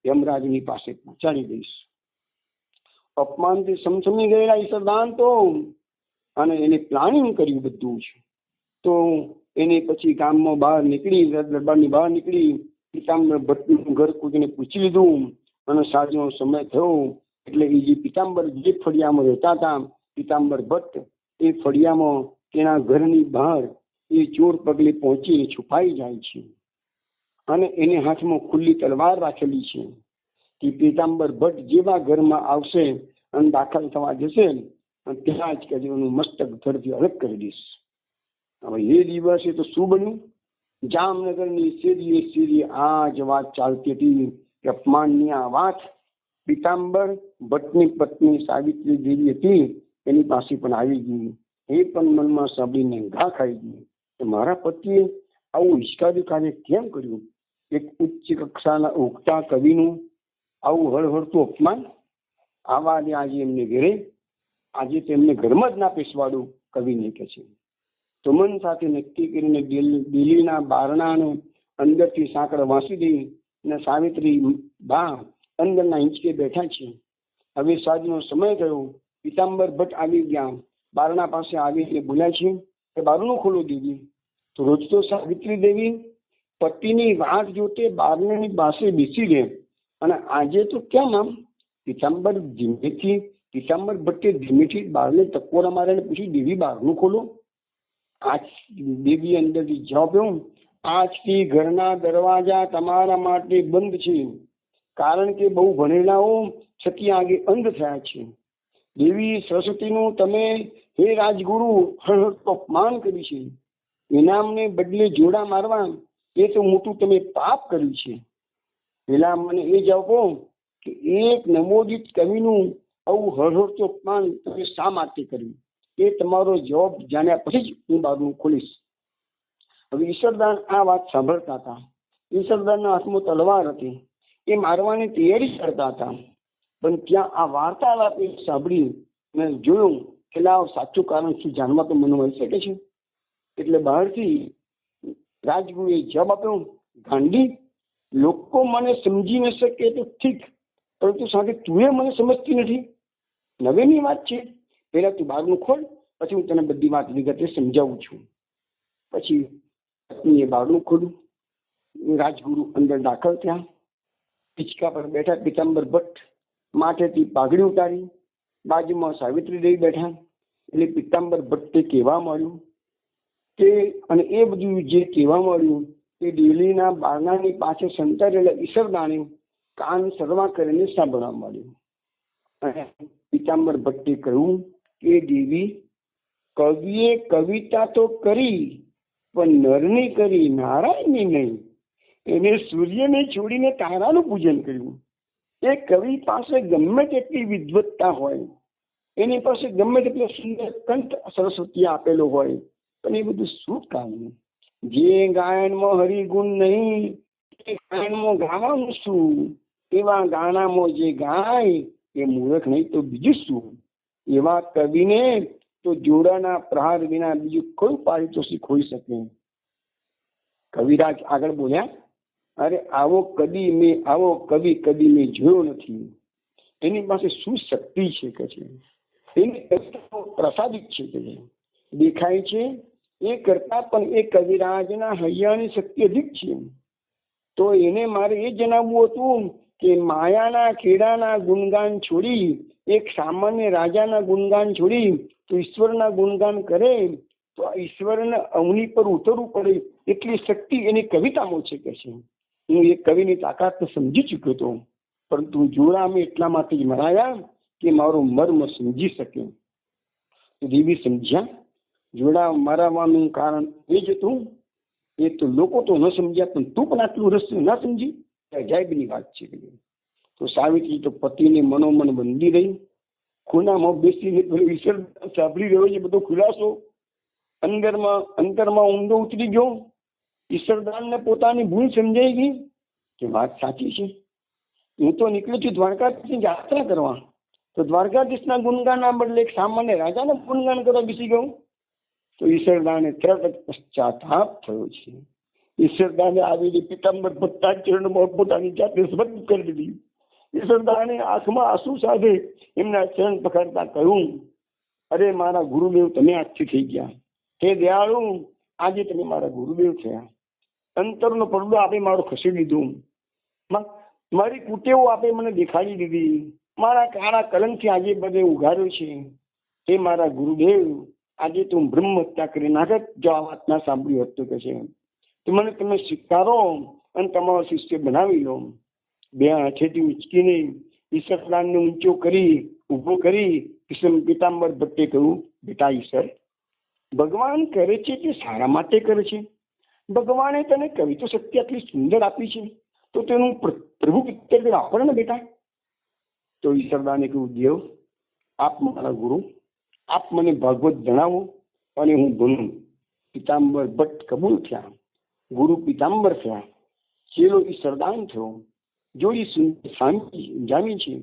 યમરાજની પાસે પહોંચાડી દઈશ. અપમાનથી સમસમી ગયેલા ઈશ્વરદાન તો અને એને પ્લાનિંગ કર્યું બધું છે. તો એને પછી ગામમાં બહાર નીકળી, દરબારની બહાર નીકળી, પિતાંબર ભટ્ટનું ઘર કોઈને પૂછી લીધું અને સાંજનો સમય થયો એટલે એ જે પિતાંબર જે ફળિયામાં રહેતા હતા પિતાંબર ભટ્ટ, એ ફળિયામાં તેના ઘરની બહાર એ ચોર પગલે પહોંચીને છુપાઈ જાય છે અને એને હાથમાં ખુલ્લી તલવાર રાખેલી છે કે પિતાંબર ભટ્ટ જેવા ઘરમાં આવશે અને દાખલ થવા જશે અને ત્યાં જ કજવાનું મસ્તક ધરથી અલગ કરી દઈશ. હવે એ દિવસે તો શું બન્યું? જામનગરની શેરીએ શેરીએ આ જ વાત ચાલતી હતી કે અપમાનની આ વાત પિતાંબર ભટ્ટની પત્ની સાવિત્રી દેવી હતી એની પાસે પણ આવી ગઈ. એ પણ મનમાં સાંભળીને ઘા ખાઈ ગઈ કે મારા પતિએ આવું હિચકારી કાર્ય કેમ કર્યું? એક ઉચ્ચ કક્ષાના ઉગતા કવિનું આવું હળહળતું અપમાન. આવા ને આજે એમને ઘરે, આજે તેમને ઘરમાં જ ના પેશવાડું કવિને કહે છે. તો મન સાથે નક્કી કરીને દિલ્હીના બારણાને અંદરથી સાંકળ વાંસી દઈ અને સાવિત્રી બા અંદરના હિંચકે બેઠા છે. હવે સાંજનો સમય થયો. પિતાંબર ભટ્ટ આવી ગયા. બારણા પાસે આવીને બોલ્યા છે કે બારણું ખોલો દેવી. તો રોજ તો સાવિત્રી દેવી પતિની વાટ જોતે બારણાની પાસે બેસી રહે અને આજે તો કેમ આમ? પિતાંબર ભટ્ટે ધીમેથી બારણે ટકોરા મારીને પૂછ્યું, દેવી બારણું ખોલો. આજ દેવી અંદરથી જવાબ આપ્યો, આજથી ઘરના દરવાજા તમારા માટે બંધ છે, કારણ કે બહુ ભણેલાઓ છતી આગે અંધ થયા છે. દેવી સરસ્વતીનું તમે હે રાજગુરુ હળહળતું અપમાન કર્યું છે. ઇનામને બદલે જોડા મારવા એ તો મોટું તમે પાપ કર્યું છે. પેલા મને એ જવાબો કે એક નવોદિત કવિનું આવું હળહળતું અપમાન તમે શા માટે કર્યું? એ તમારો જવાબ જાણ્યા પછી જ હું બારણું ખોલીશ. હવે ઈશ્વરદાન આ વાત સાંભળતા હતા. ઈશ્વરદાનના હાથમાં તલવાર હતી. એ મારવાની તૈયારી કરતા હતા. પણ ત્યાં આ વાર્તાલાપ સાંભળી મેં જોયું કે લાવ સાચું કારણ શું જાણવા તો મને મળી શકે છે. એટલે બહારથી રાજગુરુએ જવાબ આપ્યો, ગાંડી, લોકો મને સમજી ન શકે તો ઠીક, પરંતુ સાથે તું મને સમજતી નથી. નવેની વાત છે, પહેલા તું બારણું ખોલ, પછી હું તને બધી વાત વિગતે સમજાવું છું. પછી પત્નીએ બારણું ખોલ્યું. રાજગુરુ અંદર દાખલ થયા. પિચકા પર બેઠા પીતાંબર ભટ્ટ, માથેથી પાઘડી ઉતારી. બાજુમાં સાવિત્રી દેવી બેઠા. એટલે પીતાંબર ભટ્ટે કહેવા માંડ્યું કે, અને એ બધું જે કહેવા માંડ્યું એ ડેલીના બારણાની પાસે સંતાડેલા ઈશ્વરદાને કાન સરવા કરીને સાંભળવા માંડ્યું. અને પીતાંબર ભટ્ટે કહ્યું કે દેવી, કવિએ કવિતા તો કરી પણ નરની કરી, નારાયણની નહીં. એને સૂર્યને છોડીને તારાનું પૂજન કર્યું. એ કવિ પાસે ગમે તેટલી વિદ્વત્તા હોય, એની પાસે ગમે તેટલો સુંદર કંઠ સરસ્વતી આપેલો હોય, પણ એ બધું શું કામનું? જે ગાયનમાં હરિગુણ નહીં એ ગાયનમાં ગાવાનું શું? એવા ગાનામાં જે ગાય એ મૂર્ખ નહીં તો બીજું શું? એવા કવિને તો જોડાના પ્રહાર વિના બીજું કોઈ પારિતોષિક હોઈ શકે. કવિરાજ આગળ બોલ્યા, અરે આવો કવિ કદી મેં જોયો નથી. એની પાસે શું શક્તિ છે કે છે? એની કવિતાઓ પ્રસાદિત છે કે છે, દેખાય છે એ કરતા પણ એ કવિરાજના હૈયાની શક્તિ અધિક છે. તો એને મારે એ જણાવવું હતું કે માયાના ખેડાના ગુણગાન છોડી, એક સામાન્ય રાજાના ગુણગાન છોડી તો ઈશ્વરના ગુણગાન કરે તો ઈશ્વરને અવની પર ઉતરવું પડે એટલી શક્તિ એની કવિતામાં છે કે છે. હું એ કવિની તાકાત સમજી ચૂક્યો હતો, પરંતુ જોડામે એટલા માટે જ મરાયા કે મારો મર્મ સમજી શકે. દેવી સમજ્યા. જોડા મરાવાનું કારણ એ જ હતું. એ તો લોકો તો ન સમજ્યા, પણ તું પણ આટલું રહસ્ય ના સમજી, અજાયબની વાત છે. તો સાવિત્રી તો પતિને મનોમન બંધી રહી. ખૂણામાં બેસીને ઈશ્વર સાંભળી રહ્યો છે બધો ખુલાસો. અંતરમાં ઊંડો ઉતરી ગયો. ઈશ્વરદાનને પોતાની ભૂલ સમજાઈ ગઈ કે વાત સાચી છે. હું તો નીકળ્યો છું દ્વારકાધીશની યાત્રા કરવા, તો દ્વારકાધીશના ગુણગાનના બદલે એક સામાન્ય રાજાના ગુણગાન કરવા બેસી ગયો. તો ઈશ્વરદાને તરત જ પશ્ચાતાપ થયો છે. ઈશ્વરદાને આવીને પીતાંબર ભટ્ટના ચરણમાં પોતાની જાતે સ્મૃત કરી દીધી. ઈશ્વરદાને આંખમાં આંસુ સાથે એમના ચરણ પકડતા કહ્યું, અરે મારા ગુરુદેવ, તમે આજથી થઈ ગયા. હે દયાળુ, આજે તમે મારા ગુરુદેવ થયા. અંતરનો પડદો આપે મારો ખસેડી દીધો. મારી કુટેવો આપે મને દેખાડી દીધી. મારા કાળા કલંકથી આજે બધે ઉઘાડ્યો છે. હે મારા ગુરુદેવ, આજે તું બ્રહ્મ હત્યા કરી નાખત જો આ વાત ના સાંભળ્યું હતું કે છે. તો મને તમે સ્વીકારો અને તમારો શિષ્ય બનાવી લો. બે હાથેથી ઉચકીને ઈશ્વરદાનને ઊંચો કરી ઉભો કરી પીતાંબર ભટ્ટે કહ્યું, બેટા ઈશ્વર, ભગવાન કરે છે તે સારા માટે કરે છે. ભગવાને તને કવિતા શક્તિ આટલી સુંદર આપી છે, તો તેનું પ્રભુ પિત્તર વાપર ને બેટા. તો ઈશ્વરદાને કહ્યું, દેવ, આપ મારા ગુરુ, આપ મને ભાગવત જણાવો અને હું ભણું. પીતાંબર ભટ્ટ કબૂલ થયા. ગુરુ પીતાંબર થયા. ચેલો ઈશ્વરદાન થયો. જોડી જામી છે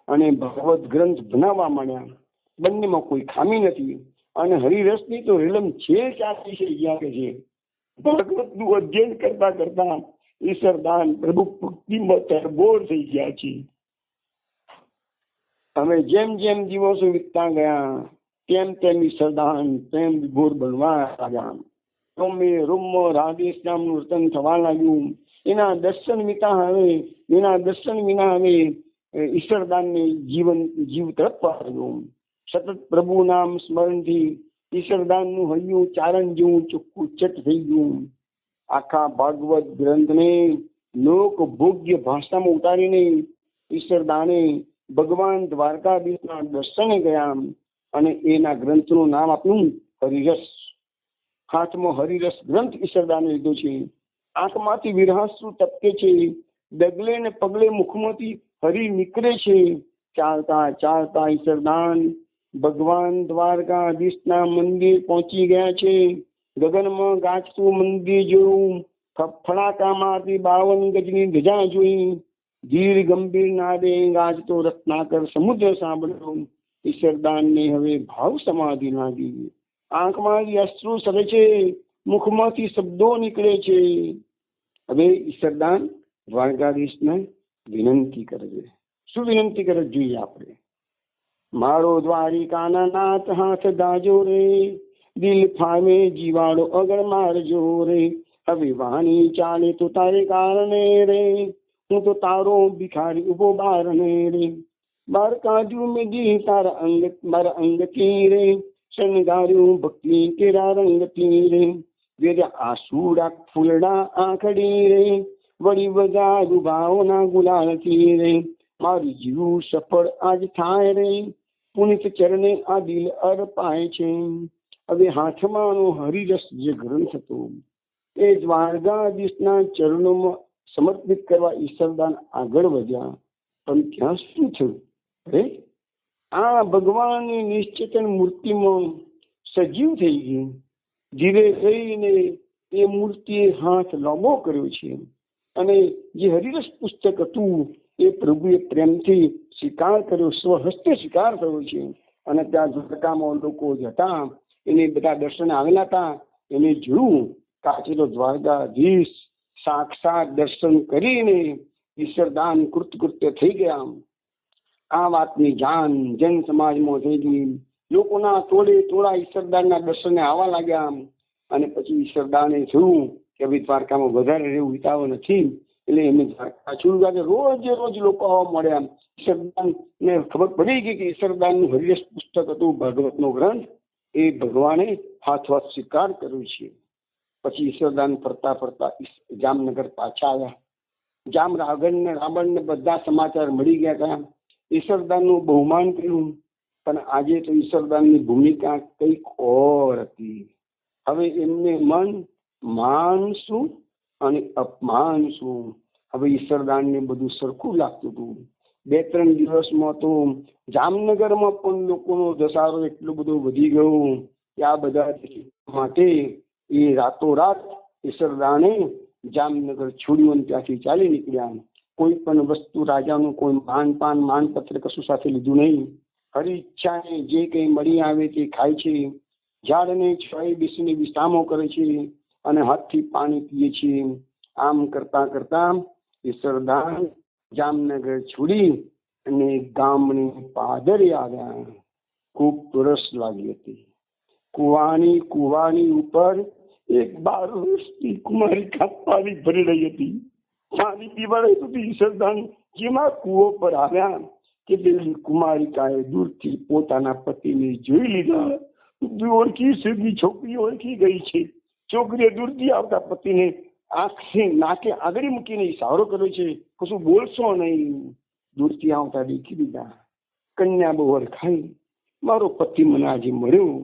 અને ભગવત ગ્રંથ બનાવવા માંડ્યા. બંનેમાં કોઈ ખામી નથી અને હરિરસની તો રેલમ છે ચાલતી છે. ભગવતનું અધ્યયન કરતા કરતા ઈશ્વરદાન પ્રભુ ભક્તિમાં તરબોળ થઈ ગયા છે. અમે જેમ જેમ દિવસો વીતતા ગયા તેમ તેમ ઈશ્વરદાન પ્રેમ વિભોર બનવા લાગ્યા. રોમમાં રાધેશ નામનું વર્તન થવા લાગ્યું. એના દર્શન વિના હવે ઈશ્વરદાનને જીવ તરફ આવ્યું. સતત પ્રભુ નામ સ્મરણથી ઈશ્વરદાનનું હૈયું ચારણ જેવું ચોખ્ખું ચટ થઈ ગયું. આખા ભાગવત ગ્રંથને લોક ભોગ્ય ભાષામાં ઉતારીને ઈશ્વરદાને ભગવાન દ્વારકાધીશના દર્શને ગયા અને એના ગ્રંથનું નામ આપ્યું હરિરસ. હાથમાં હરિરસ ગ્રંથ ઈશ્વરદાને લીધો છે. આંખમાંથી વિરહાસુ ટપકે છે. ડગલે ને પગલે મુખમાંથી હરિ નીકળે છે. ચાલતા ચાલતા ઈશ્વરદાન ભગવાન દ્વારકાધીશના મંદિર પહોંચી ગયા છે. ગગનમાં ગાજતું મંદિર જોયું. ફડાકામાંથી 52 ગજની ધજા જોઈ. ધીર ગંભીર નાદે ગાજતો રત્નાકર સમુદ્ર સાંભળ્યો, ઈશ્વરદાનને હવે ભાવ સમાધિ લાગી. આંખમાંથી અશ્રુ સરે છે, મુખમાંથી શબ્દો નીકળે છે. હવે ઈશ્વરદાન દ્વારકાધીશને વિનંતી કરે છે. શું વિનંતી કરે જોઈએ આપણે? મારો દ્વારિકાના નાથ હાથ દાજો રે, દિલ ફાવે જીવાડો અગળ મારજો રે. હવે વાણી ચાલે તો તારે કારણે રે, હું તો તારો ભિખારી ઉભો બારણે રે. બાર કાઢ્યું મેં દી તારા અંગ મારા અંગથી રે, શણગાર્યું ભક્તિ કેરા રંગથી રે. વેર્યા આસુડા ફૂલડા આંખડી રે, વળી વધારું ભાવના ગુલાલથી રે. મારું જીવ સફળ આજ થાય રે, પુનિત ચરણે આ દિલ અર્પાય છે. હવે હાથમાંનો હરિરસ જે ગ્રંથ હતો એ દ્વારકાધીશના ચરણોમાં સમર્પિત કરવા ઈશ્વરદાન આગળ વધ્યા. પણ ત્યાં શું થયું? અરે આ ભગવાનની નિશ્ચેતન મૂર્તિમાં સજીવ થઈ ગઈ. ધીરે રહીને એ મૂર્તિએ હાથ લાંબો કર્યો છે અને જે હરિરસ પુસ્તક હતું એ પ્રભુએ પ્રેમથી સ્વીકાર કર્યો, સ્વહસ્તે સ્વીકાર કર્યો છે. અને ત્યાં દ્વારકામાં લોકો હતા, એને બધા દર્શન આવેલા હતા. એને જોયું કાચેલો દ્વારકાધીશ સાક્ષાત દર્શન કરીને ઈશ્વરદાન કૃતકૃત્ય થઈ ગયા. આ વાતની જાણ જન સમાજમાં થઈ ગઈ. લોકોના ટોળે ટોળા ઈશ્વરદાનના દર્શને આવવા લાગ્યા. અને પછી ઈશ્વરદાને જોયું કે ભાઈ દ્વારકામાં વધારે રહેવું હિતાવ નથી, એટલે એમને દ્વારકા છોડ્યું. રોજ રોજ લોકો આવવા મળ્યા. ઈશ્વરદાનને ખબર પડી ગઈ કે ઈશ્વરદાનનું હરિરસ પુસ્તક હતું, ભાગવતનો ગ્રંથ, એ ભગવાને હાથવાથ સ્વીકાર કર્યું છે. પછી ઈશ્વરદાન ફરતા ફરતા જામનગર પાછા આવ્યા. જામ રાવણને બધા સમાચાર મળી ગયા હતા. ઈશ્વરદાનનું બહુમાન કર્યું. પણ આજે તો ઈશ્વરદાનની ભૂમિકા કંઈક ઓર હતી. હવે એમને મન માન શું અને અપમાન શું? હવે ઈશ્વરદાનને બધું સરખું લાગતું હતું. 2-3 દિવસમાં તો જામનગરમાં પણ લોકોનો ધસારો એટલો બધો વધી ગયો કે આ બધા માટે એ રાતોરાત ઈશ્વરદાને જામનગર છોડ્યું, ત્યાંથી ચાલી નીકળ્યા. કોઈ પણ વસ્તુ રાજાનું કોઈ માનપાન માનપત્ર કશું સાથે લીધું નહીં. હરી ઈચ્છાને જે કંઈ મળી આવે તે ખાય છે. ઝાડને છાંયે બેસીને વિશ્રામો કરે છે અને હાથથી પાણી પીએ છે. આમ કરતા કરતા ઈશ્વરદાન જામનગર છોડી અને ગામની પાદરે આવ્યા. ખૂબ તરસ લાગી હતી. કુવાની ઉપર એક 12 વર્ષની કુમારિકા પાણી ભરી રહી હતી. પાણી પીવા રહી હતી. ઈશ્વરદાન જેમાં કુવો પર આવ્યા કે પેલી કુમારિકાએ દૂરથી પોતાના પતિને જોઈ લીધા. ઓળખી છોકરી ઓળખી ગઈ છે. છોકરીએ દૂરથી આવતા પતિને આંખથી નાકે આગળ મૂકીને ઈશારો કર્યો છે, કશું બોલશો નહીં. દૂરથી આવતા દેખી દીધા. કન્યા બહુ ઓળખાઈ. મારો પતિ મને આજે મળ્યો.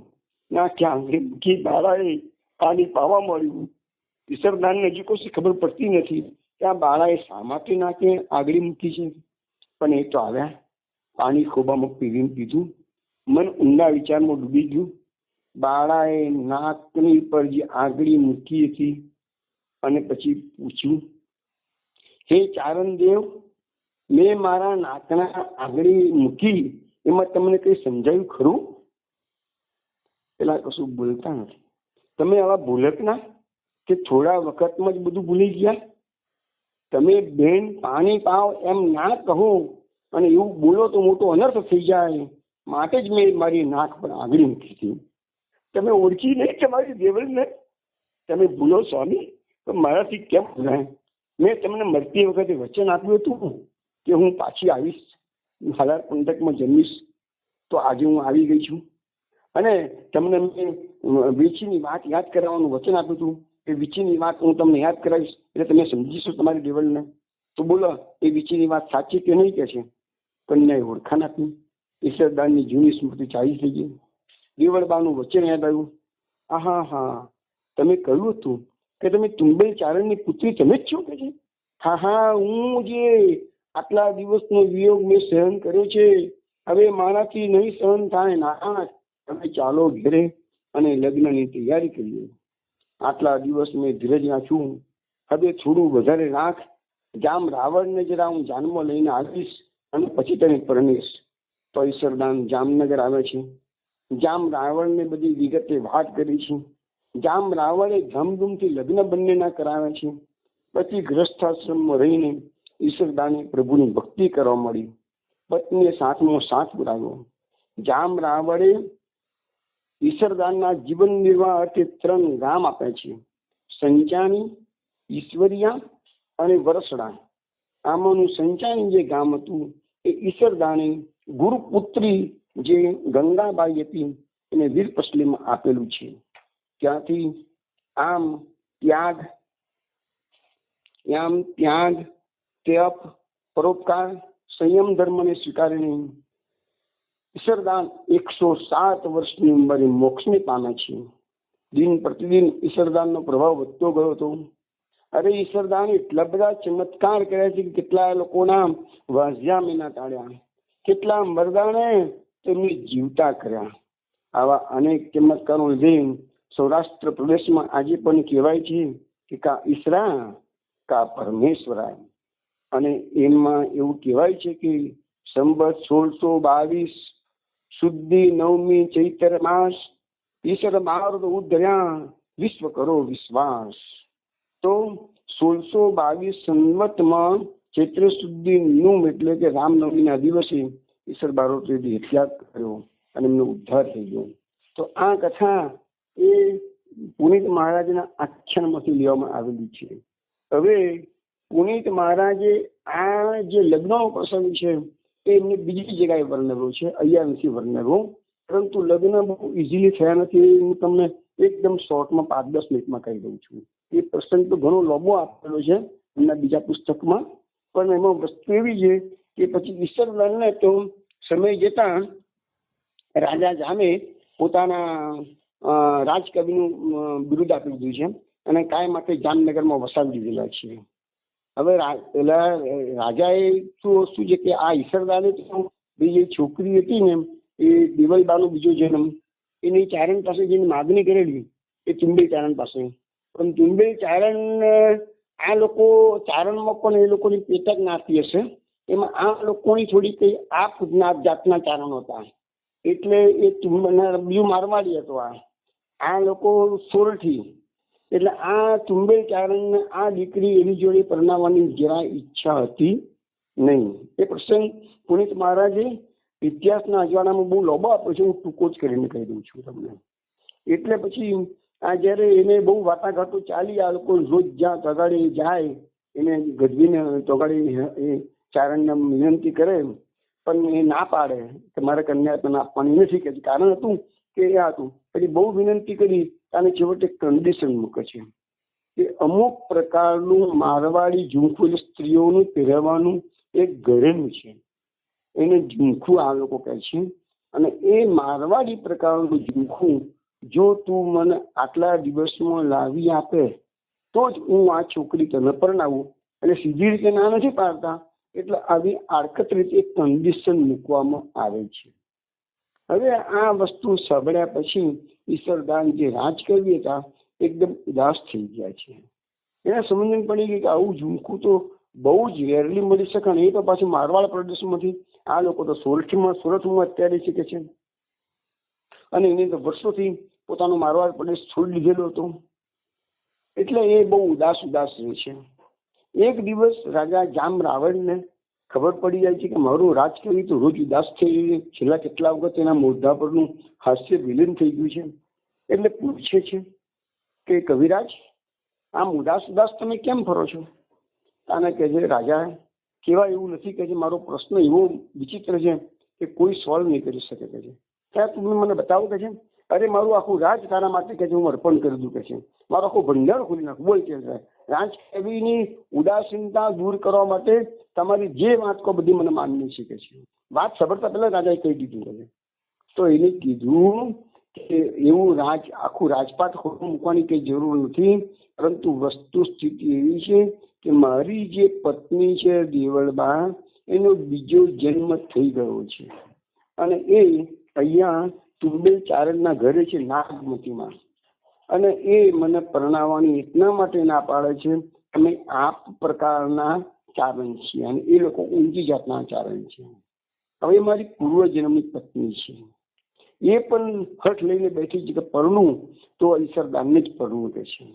નાકે આંગળી મૂકી બાળાએ પાણી પાવા મળ્યું. ઈશ્વરદાનને હજી કશી ખબર પડતી નથી કે આ બાળાએ શા માટે નાકે આગળી મૂકી છે. પણ એ તો આવ્યા, પાણી ખોબામાં પીવીને પીધું. મન ઊંડા વિચારમાં ડૂબી ગયું. બાળાએ નાકની પર જે આગળી મૂકી હતી અને પછી પૂછ્યું, હે ચારણદેવ, મેં મારા નાકના આગળી મૂકી એમાં તમને કઈ સમજાયું ખરું? પેલા કશું બોલતા નથી. તમે આવા ભૂલકના કે થોડા વખતમાં જ બધું ભૂલી ગયા? તમે બેન પાણી પાવ એમ ના કહો અને એવું બોલો તો મોટો અનર્થ થઈ જાય. માટે જ મેં મારી નાક પર આગળી મૂકી હતી. તમે ઓળખી નહીં તમારી દેવળને? તમે ભૂલો સ્વામી, તો મારાથી કેમ ભૂલાય? મેં તમને મળતી વખતે વચન આપ્યું હતું કે હું પાછી આવીશ, હાલાર પંથકમાં જન્મીશ. તો આજે હું આવી ગઈ છું. અને તમને મેં વીંછીની વાત યાદ કરાવવાનું વચન આપ્યું હતું. એ વીંછીની વાત હું તમને યાદ કરાવીશ એટલે તમે સમજીશો તમારી દેવળને. તો બોલો, એ વીંછીની વાત સાચી કે નહીં? કે છે કન્યાએ ઓળખાણ આપી. ઈશ્વરદાનની જૂની સ્મૃતિ ચાલી થઈ ગઈ. દેવળબાનું વચન યાદ આવ્યું. હા, તમે કહ્યું હતું કે તમે તુંબેલ ચારણની પુત્રી તમે જ છો કે છે? હા, હું જે આટલા દિવસનો વિયોગ મેં સહન કર્યો છે, હવે મારાથી નહીં સહન થાય. ના, તમે ચાલો ઘરે અને લગ્નની તૈયારી કરીએ. આટલા દિવસ મેં ધીરજ રાખ્યું, હવે થોડું વધારે રાખ જામ રાવણને જરા હું જાનમાં લઈને આવીશ અને પછી તને પરણીશ. તો ઈશ્વરદાન જામનગર આવે છે. જામ રાવણને બધી વિગતે વાત કરી છે. જામ રાવણે ધામધૂમથી લગ્ન બંનેના કરાવે છે. પછી ગ્રસ્થાશ્રમમાં રહીને ઈશ્વરદાને પ્રભુની ભક્તિ કરવા મળી. પત્નીએ સાથમાં સાથ પુરાવ્યો. જામ રાવણે ઈશ્વરદાનના જીવન નિર્વાહ અર્થે 3 ગામ આપે છે: સંચાની, ઈશ્વરિયા અને વરસડા. આમાંનું સંચાની જે ગામ હતું એ ઈશ્વરદાને ગુરુપુત્રી જે ગંગાબાઈ હતી એને વીરપસલીમાં આપેલું છે. ત્યાંથી આમ ત્યાગ, ત્યપ, પરોપકાર, સંયમ ધર્મને સ્વીકારીને ઈશ્વરદાન 107 વર્ષની ઉંમરે મોક્ષને પામે છે. દિન પ્રતિદિન ઈશ્વરદાનનો પ્રભાવ વધતો ગયો હતો. અરે ઈશ્વરદાન એટલા બધા ચમત્કાર કર્યા છે કે કેટલા લોકોના વાજ્યા મેના તાળ્યા, કેટલા મરદાને તેમને જીવતા કર્યા. આવા અનેક ચમત્કારો લીધે સૌરાષ્ટ્ર પ્રદેશમાં આજે પણ કહેવાય છે કે કા ઈશ્વરા કા પરમેશ્વરા. અને એમાં એવું કહેવાય છે કે સંવત 1622 શુદ્ધિ 9મી ચૈત્ર માસ, ઈશ્વર માર્ગ ઉધર્યા વિશ્વ કરો વિશ્વાસ. તો 1622 સંવતમાં ચૈત્ર શુદ્ધિ 9 એટલે કે રામનવમીના દિવસે ઈશ્વર બારોટે ત્યાગ કર્યો અને એમનો ઉદ્ધાર થઈ ગયો. તો આ કથા એ પુનિત મહારાજના આખ્યાનમાંથી લેવામાં આવેલી છે. હવે પુનિત મહારાજે આ જે લગ્નનો પ્રસંગ છે એ એમને બીજી જગ્યાએ વર્ણવ્યો છે, અહીંયા નથી વર્ણવ્યો. પરંતુ લગ્ન બહુ ઇઝીલી થયા નથી. હું તમને એકદમ શોર્ટમાં 5-10 મિનિટમાં કહી દઉં છું. એ પ્રસંગ તો ઘણો લાંબો આપેલો છે એમના બીજા પુસ્તકમાં, પણ એમાં વસ્તુ એવી છે કે પછી ઈશ્વરદાનને તો સમય જતા રાજા જામે પોતાના રાજકવિનું બિરુદ આપી દીધું છે અને કાયમ માટે જામનગરમાં વસાવી દીધેલા છે. હવે પેલા રાજાએ શું છે કે આ ઈશ્વરદાને તો બીજી છોકરી હતી ને એ દેવલબાનો બીજો જન્મ, એની ચારણ પાસે જઈને માગણી કરેલી એ તુંબેલ ચારણ પાસે. પણ તુંબેલ ચારણ આ લોકો ચારણમાં પણ એ લોકોની પેટા જ્ઞાતિ હશે, એમાં આ લોકોની થોડી કઈ આ જાતના ચારણો હતા. એટલે એ બીજું મારવાડી હતો. આ લોકો સોરઠી. એટલે આ તુંબેલ ચારણને આ દીકરી એની જોડે પરણાવવાની જરા ઈચ્છા હતી નહીં. એ પ્રસંગ પુનિત મહારાજે ઇતિહાસના અજવાળામાં બહુ લોબો આપ્યો છે. હું ટૂંકો જ કરીને કહી દઉં છું તમને. એટલે પછી આ જયારે એને બહુ વાટાઘાટો ચાલી, આ લોકો રોજ જ્યાં તગાડે જાય એને ગઢવીને તગાડે એ ચારણને વિનંતી કરે, પણ એ ના પાડે કે મારે કન્યા તને આપવાની નથી. કે કારણ હતું કે એ હતું પછી બહુ વિનંતી કરી અને છેવટે કન્ડિશન મૂકે છે કે અમુક પ્રકારનું મારવાડી ઝુમખું સ્ત્રીઓનું પહેરવાનું એક ઘરેણું છે, એને ઝુમખું આ લોકો કહે છે. અને એ મારવાડી પ્રકારનું ઝુમખું જો તું મને આટલા દિવસમાં લાવી આપે તો જ હું આ છોકરી તને પરણાવું. અને સીધી રીતે ના નથી પાડતા, એટલે આવી આડકત રીતે કન્ડિશન મૂકવામાં આવે છે. હવે આ વસ્તુ સાંભળ્યા પછી ઈશ્વરદાન જે રાજકવિ હતા એકદમ ઉદાસ થઈ ગયા છે. એને સમજણ પડી ગઈ કે આવું ઝુમખું તો બહુ જ રેરલી મળી શકે, અને એ તો પાછું મારવાડ પ્રદેશમાંથી. આ લોકો તો સુરતમાં અત્યારે શીખે છે અને એને તો વર્ષોથી પોતાનો મારવાડ પ્રદેશ છોડી દીધેલો હતો. એટલે એ બહુ ઉદાસ રહે છે. એક દિવસ રાજા જામ રાવણને ખબર પડી જાય છે કે મારું રાજકવિ તો રોજ ઉદાસ થઈ છેલ્લા કેટલા વખત એના મોઢા પરનું હાસ્ય વિલીન થઈ ગયું છે. એટલે પૂછે છે કે કવિરાજ, આમ ઉદાસ તમે કેમ ફરો છો? આને કહે છે રાજા કેવા એવું નથી કે મારો પ્રશ્ન એવો વિચિત્ર છે કે કોઈ સોલ્વ નહીં કરી શકે. કે છે ત્યાં તમે મને બતાવો. કે છે અરે મારું આખું રાજ તારા માટે કે છે હું અર્પણ કરી દઉં. કે છે મારો આખો ભંડાર ખોલી નાખું. બોલ કે રાજકવિની ઉદાસીનતા દૂર કરવા માટે તમારી જે વાત કહો બધી મને માનની છે. કે છે વાત સાંભળતા પહેલા રાજાએ કહી દીધું. કે તો એને કીધું કે એવું આખું રાજપાટ ખોટું મૂકવાની કઈ જરૂર નથી, પરંતુ વસ્તુ સ્થિતિ એવી છે કે મારી જે પત્ની છે દેવળબા, એનો બીજો જન્મ થઈ ગયો છે અને એ અહીંયા તુંબેલ ચારણના ઘરે છે નાગમતીમાં. અને એ મને પરણાવવાની એટલા માટે ના પાડે છે અમે આ પ્રકારના ચારણ છે અને એ લોકો ઊંચી જાતના ચારણ છે. હવે મારી પૂર્વજન્મની પત્ની છે, એ પણ હઠ લઈને બેઠી છે કે પરણું તો ઈશ્વરદાનને જ પરણું કે છે.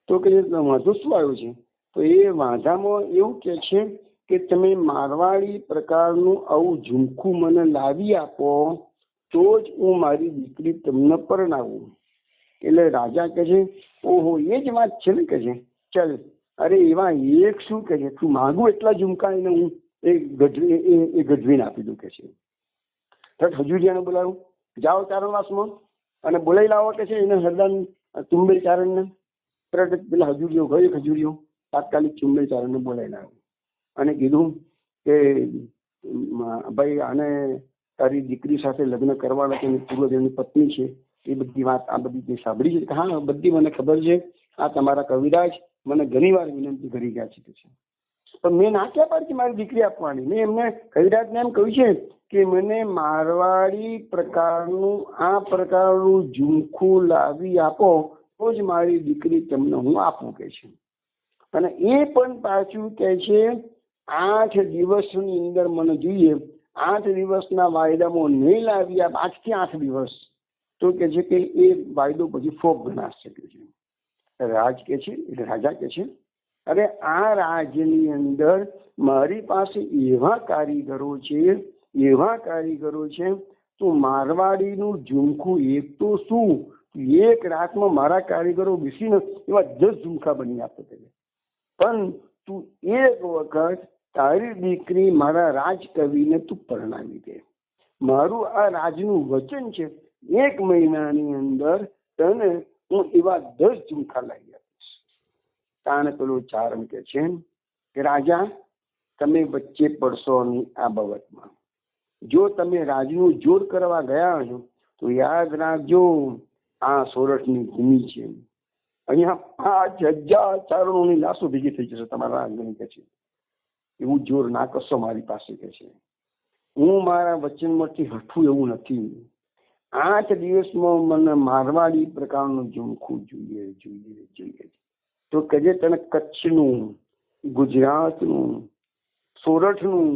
તો કે વાંધો શું આવ્યો છે? તો એ વાંધામાં એવું કે છે કે તમે મારવાડી પ્રકારનું આવું ઝુમખું મને લાવી આપો તો જ હું મારી દીકરી તમને પરણાવું. એટલે રાજા કહે છે, ઓહો એ જ વાત છે ને, કે છે ચાલ, અરે એવા એક શું કે છે, તું માગું એટલા ઝુમકા એને હું એ ગઢવીને આપી દઉં કે છે. તરત હજુરિયાને બોલાવું, જાઓ ચારણવાસમાં અને બોલાવી લાવો કે છે એને હરદાન ચુંબેલ ચારણને. તરત પેલા હજુરિયો ગયો, હજુરિયો તાત્કાલિક ચુંબેલ ચારણને બોલાવી લાવ્યો અને કીધું કે ભાઈ આને તારી દીકરી સાથે લગ્ન કરવાના છે, પૂર્વજન્મની પત્ની છે, એ બધી વાત આ બધી સાંભળી છે? હા બધી મને ખબર છે, આ તમારા કવિરાજ મને ઘણી વાર વિનંતી કરી ગયા છે. પણ મેં ના ક્યાં પાડી મારી દીકરી આપવાની. મેં એમને કવિરાજને એમ કહ્યું છે કે મને મારવાડી પ્રકારનું આ પ્રકારનું ઝુમખું લાવી આપો તો જ મારી દીકરી તમને હું આપું કે છે. અને એ પણ પાછું કે છે 8 દિવસની અંદર મને જોઈએ, 8 દિવસના વાયદામાં નહીં લાવી આપ 8 થી 8 દિવસ, તો કે છે કે એ વાયદો પછી ફોક ગણાશે કે છે. રાજ કે છે એટલે રાજા કે છે, અરે આ રાજની અંદર મારી પાસે એવા કારીગરો છે, તો મારવાડીનું ઝુમખું એક તો શું, એક રાતમાં મારા કારીગરો બેસીને એવા 10 ઝુમખા બની આપે છે. પણ તું એક વખત તારી દીકરી મારા રાજકવિને તું પરણાવી દે. મારું આ રાજનું વચન છે, 1 મહિનાની અંદર તને હું એવા 10 ઝુમખા લાવી આપીશ. તાણે પેલો ચારણ કે છે કે રાજા તમે વચ્ચે પડશો નહીં આ બાબતમાં. જો તમે રાજનું જોર કરવા ગયા છો તો યાદ રાખજો આ સોરઠની ભૂમિ છે, અહીંયા 5000 ચારણોની લાશો ભેગી થઈ જશે તમારા આંગણે કે છે. એવું જોર ના કરશો મારી પાસે કે છે. હું મારા વચનમાંથી હઠું એવું નથી. 8 દિવસમાં મને મારવાડી પ્રકારનું ઝુમખું જોઈએ. તો કહેજે તને કચ્છનું, ગુજરાતનું, સોરઠનું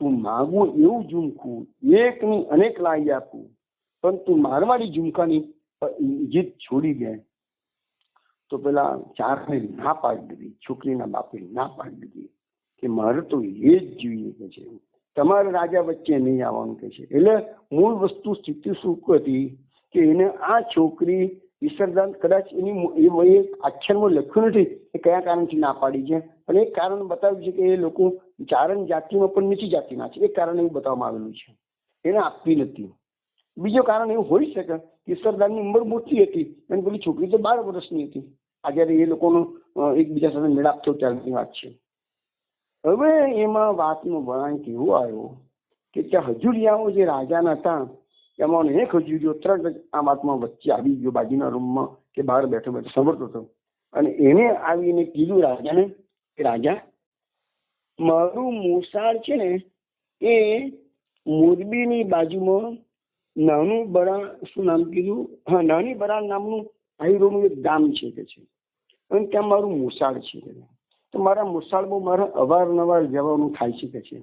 તું માગું એવું ઝુમખું એકની અનેક લાવી આપું, પણ તું મારવાડી ઝુમખાની જીદ છોડી દે. તો પેલા ચારણે ના પાડી દીધી, છોકરીના બાપે ના પાડી દીધી કે મારે તો એ જ જોઈએ કે છે, તમારે રાજા વચ્ચે નહીં આવવાનું કે છે. એટલે મૂળ વસ્તુ સ્થિતિ શું હતી કે એને આ છોકરી ઈશ્વરદાન કદાચ એની આખ્યાનમાં લખ્યું નથી એ કયા કારણથી ના પાડી છે, પણ એક કારણ બતાવ્યું છે કે એ લોકો ચારણ જાતિમાં પણ નીચી જાતિના છે, એક કારણ એવું બતાવવામાં આવેલું છે, એને આપવી નથી. બીજું કારણ એવું હોઈ શકે કે ઈશ્વરદાનની ઉંમર મોટી હતી અને પેલી છોકરી તો 12 વર્ષની હતી. આ જયારે એ લોકોનો એકબીજા સાથે મેળાપ થયો ત્યારની વાત છે. હવે એમાં વાતનો વળાંક એવો આવ્યો કે ત્યાં હજુરિયાઓ જે રાજાના હતા એમાં એક હજુરિયો તરત આ વાતમાં વચ્ચે આવી ગયો, બાજુના રૂમમાં કે બહાર બેઠો સાંભળતો હતો, અને એને આવીને કીધું રાજાને કે રાજા મારું મોસાળ છે ને એ મોરબીની બાજુમાં નાનું બરા, શું નામ કીધું, હા નાની બરાળ નામનું આહિરોનું એક ગામ છે કે છે, અને ત્યાં મારું મોસાળ છે. તો મારા મોસાળમાં મારે અવારનવાર જવાનું થાય છે કે છે.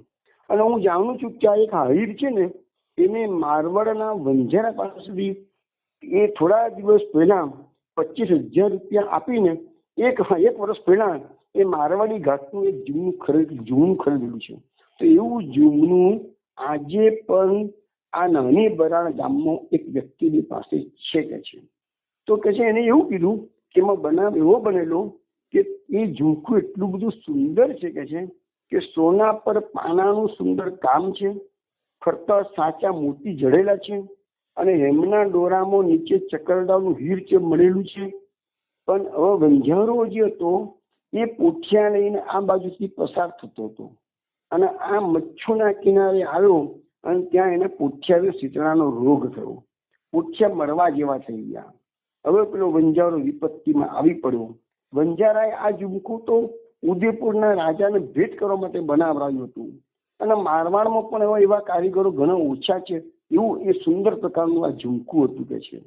અને હું જાણું છું કે આ એક આહિર છે ને એને મારવાડના વંજારા પાસે સુધી એ થોડા દિવસ પહેલા 25,000 રૂપિયા આપીને એક વર્ષ પહેલા એ મારવાડી ઘાટનું એક જૂનું ખરીદેલું છે. તો એવું જૂનું આજે પણ આ નાની બરાળ ગામમાં એક વ્યક્તિની પાસે છે કે છે. તો કે છે એને એવું કીધું કે એમાં બનાવ એવો બનેલો કે એ ઝુમખું એટલું બધું સુંદર છે કે સોના પર પાનાનું સુંદર કામ છે, ફરતા સાચા મોતી જડેલા છે, અને હેમના ડોરામાં નીચે ચકરડાનું હીર છે મળેલું છે. પણ હવે વંજારો જે હતો એ પોઠિયા લઈને આ બાજુથી પસાર થતો હતો અને આ મચ્છુના કિનારે આવ્યો અને ત્યાં એને પોઠિયા શીતળાનો રોગ થયો, પોઠિયા મરવા જેવા થઈ ગયા. હવે પેલો વંજારો વિપત્તિમાં આવી પડ્યો. વંજારાએ આ ઝુમખું તો ઉદયપુરના રાજાને ભેટ કરવા માટે બનાવરાયું હતું, અને મારવાડમાં પણ એવા કારીગરો ઘણા ઓછા છે, એવું એ સુંદર પ્રકારનું આ ઝુમખું હતું કે છે.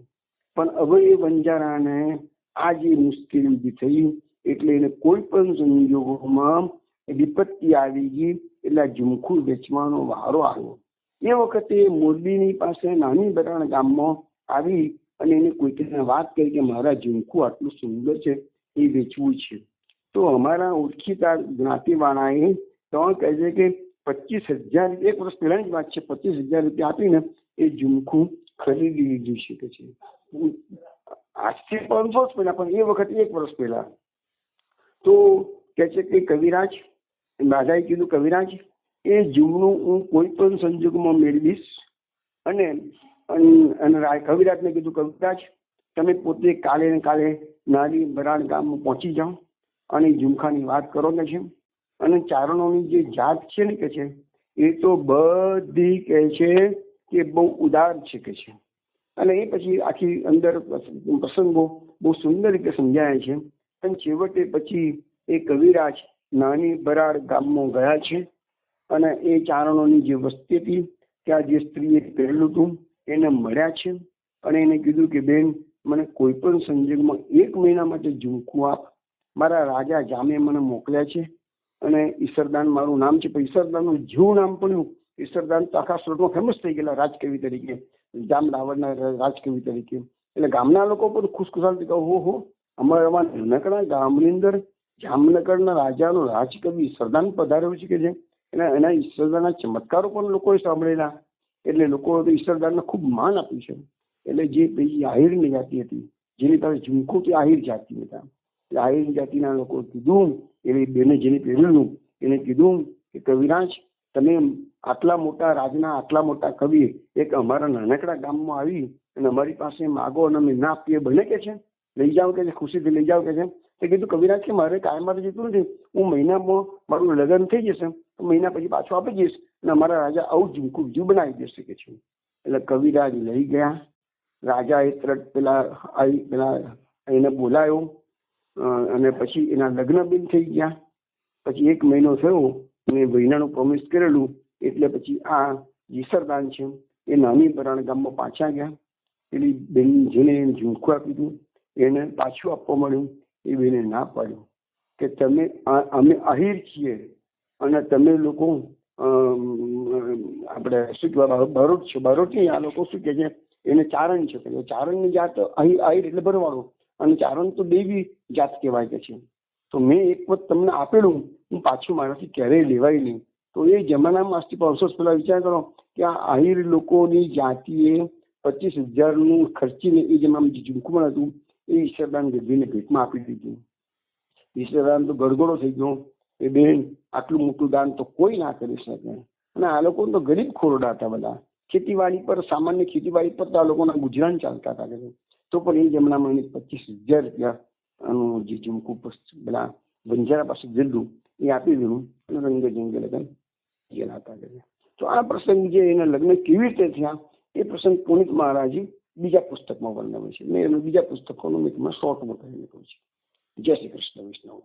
પણ હવે એ વંજારાને આ જે મુશ્કેલી ઊભી થઈ એટલે એને કોઈ પણ સંજોગોમાં વિપત્તિ આવી ગઈ એટલે આ ઝુમખું વેચવાનો વારો આવ્યો. એ વખતે મોરબીની પાસે નાની બરાણ ગામમાં આવી અને એને કોઈને વાત કરી કે મારા ઝુમખું આટલું સુંદર છે, એ વેચવું છે. તો અમારા ઓળખીતા જ્ઞાતિવાળાએ તો કહે છે કે 25,000, 1 વર્ષ પહેલાની જ વાત છે, 25,000 રૂપિયા આપીને એ ઝુમખું ખરીદી લીધું છે કે છે. આજથી 5 વર્ષ પહેલા, પણ એ વખતે 1 વર્ષ પહેલા. તો કે છે કે કવિરાજ, રાજાએ કીધું કવિરાજ એ ઝુમનું હું કોઈ પણ સંજોગમાં મેળવીશ. અને કવિરાજને કીધું કવિરાજ તમે પોતે કાલે ને કાલે નાની બરાડ ગામમાં પહોંચી જાઓ અને ઝુમખાની વાત કરો કે છે. અને ચારણોની જે જાત છે ને કે છે એ તો બધી કહે છે કે બહુ ઉદાર છે કે છે. અને એ પછી આખી અંદર પ્રસંગો બહુ સુંદર રીતે સમજાય છે. અને છેવટે પછી એ કવિરાજ નાની બરાડ ગામમાં ગયા છે અને એ ચારણોની જે વસ્તી હતી ત્યાં જે સ્ત્રીએ પહેરેલું હતું એને મળ્યા છે અને એને કીધું કે બેન મને કોઈ પણ સંજોગમાં 1 મહિના માટે ઝુમખું આપ. મારા રાજા જામે મને મોકલ્યા છે અને ઈસરદાન મારું નામ છે. પણ ઈસરદાનનું જેવું નામ પડ્યું, ઈસરદાન તો આખા સુરતમાં ફેમસ થઈ ગયેલા રાજકવિ તરીકે, જામ રાવણના રાજકવિ તરીકે. એટલે ગામના લોકો પણ ખુશખુશાલથી કહો હો અમારા નાનકડા ગામની અંદર જામનગરના રાજાનો રાજકવિ ઈસરદાન પધાર્યો છે કે છે. એના ઈસરદાનના ચમત્કારો પણ લોકોએ સાંભળેલા. એટલે લોકો ઈસરદાનને ખૂબ માન આપ્યું છે. એટલે જે પેલી આહિરની જાતિ હતી જેની પાસે ઝુમખું તે આહિર જાતિ હતા. આહિર જાતિના લોકો કીધું, એવી બેને જેને પહેરેલું એને કીધું કે કવિરાજ તમે આટલા મોટા રાજના આટલા મોટા કવિ એક અમારા નાનકડા ગામમાં આવી અને અમારી પાસે માગો અને અમે ના આપીએ બને કે છે, લઈ જાઓ કે છે, ખુશીથી લઈ જાઓ કે છે. તે કીધું કવિરાજ કે મારે કાયમ માટે જતું નથી, હું મહિનામાં મારું લગ્ન થઈ જશે તો મહિના પછી પાછું આપી જઈશ અને અમારા રાજા આવું ઝુમખું બીજું બનાવી દેશે કે છે. એટલે કવિરાજ લઈ ગયા. રાજાએ તરત પેલા એને બોલાયો અને પછી એના લગ્ન બી થઈ ગયા. પછી 1 મહિનો થયો અને મહિનાનું પ્રોમિસ કરેલું એટલે પછી આ ઈસરદાન છે એ નાની બરાણ ગામમાં પાછા ગયા. પેલી બેન જેને ઝુમખું આપ્યું હતું એને પાછું આપવા મળ્યું. એ બેને ના પાડ્યું કે તમે અમે આહિર છીએ અને તમે લોકો આપણે શું કહેવાય બારોટ છે, બારોટની આ લોકો શું કહે છે એને ચારણ છે. ચારણની જાત આહિર એટલે ભરવાડો અને ચારણ તો દેવી જાત કહેવાય કે છે. તો મેં એક વખત તમને આપેલું હું પાછું મારાથી ક્યારેય લેવાય નહીં. તો એ જમાનામાં આજથી 500 વર્ષ પહેલા વિચાર કરો કે આ આહિર લોકોની જાતિએ 25,000 ખર્ચીને એ જમાનામાં જે ઝુમખું હતું એ ઈસરદાન ગઢવીને ભેટમાં આપી દીધું. ઈસરદાન તો ગડગડો થઈ ગયો એ બેન આટલું મોટું દાન તો કોઈ ના કરી શકે. અને આ લોકો તો ગરીબ ખોરડા હતા બધા, ખેતીવાડી પર સામાન્ય ખેતીવાડી પર તો આ લોકોના ગુજરાન ચાલતા હતા. તો પણ એ જમાનામાં 25,000 રૂપિયા જે ઝુમખું પેલા બંજારા પાસે જેટલું એ આપી દીધું અને રંગે જંગે લગન ગયેલા હતા. તો આ પ્રસંગ જે એના લગ્ન કેવી રીતે થયા એ પ્રસંગ પુનિત મહારાજે બીજા પુસ્તકમાં વર્ણવે છે. મેં એનું બીજા પુસ્તકોનું મેં શોર્ટમાં કહીને કહું છું. જય શ્રી કૃષ્ણ વિષ્ણુ.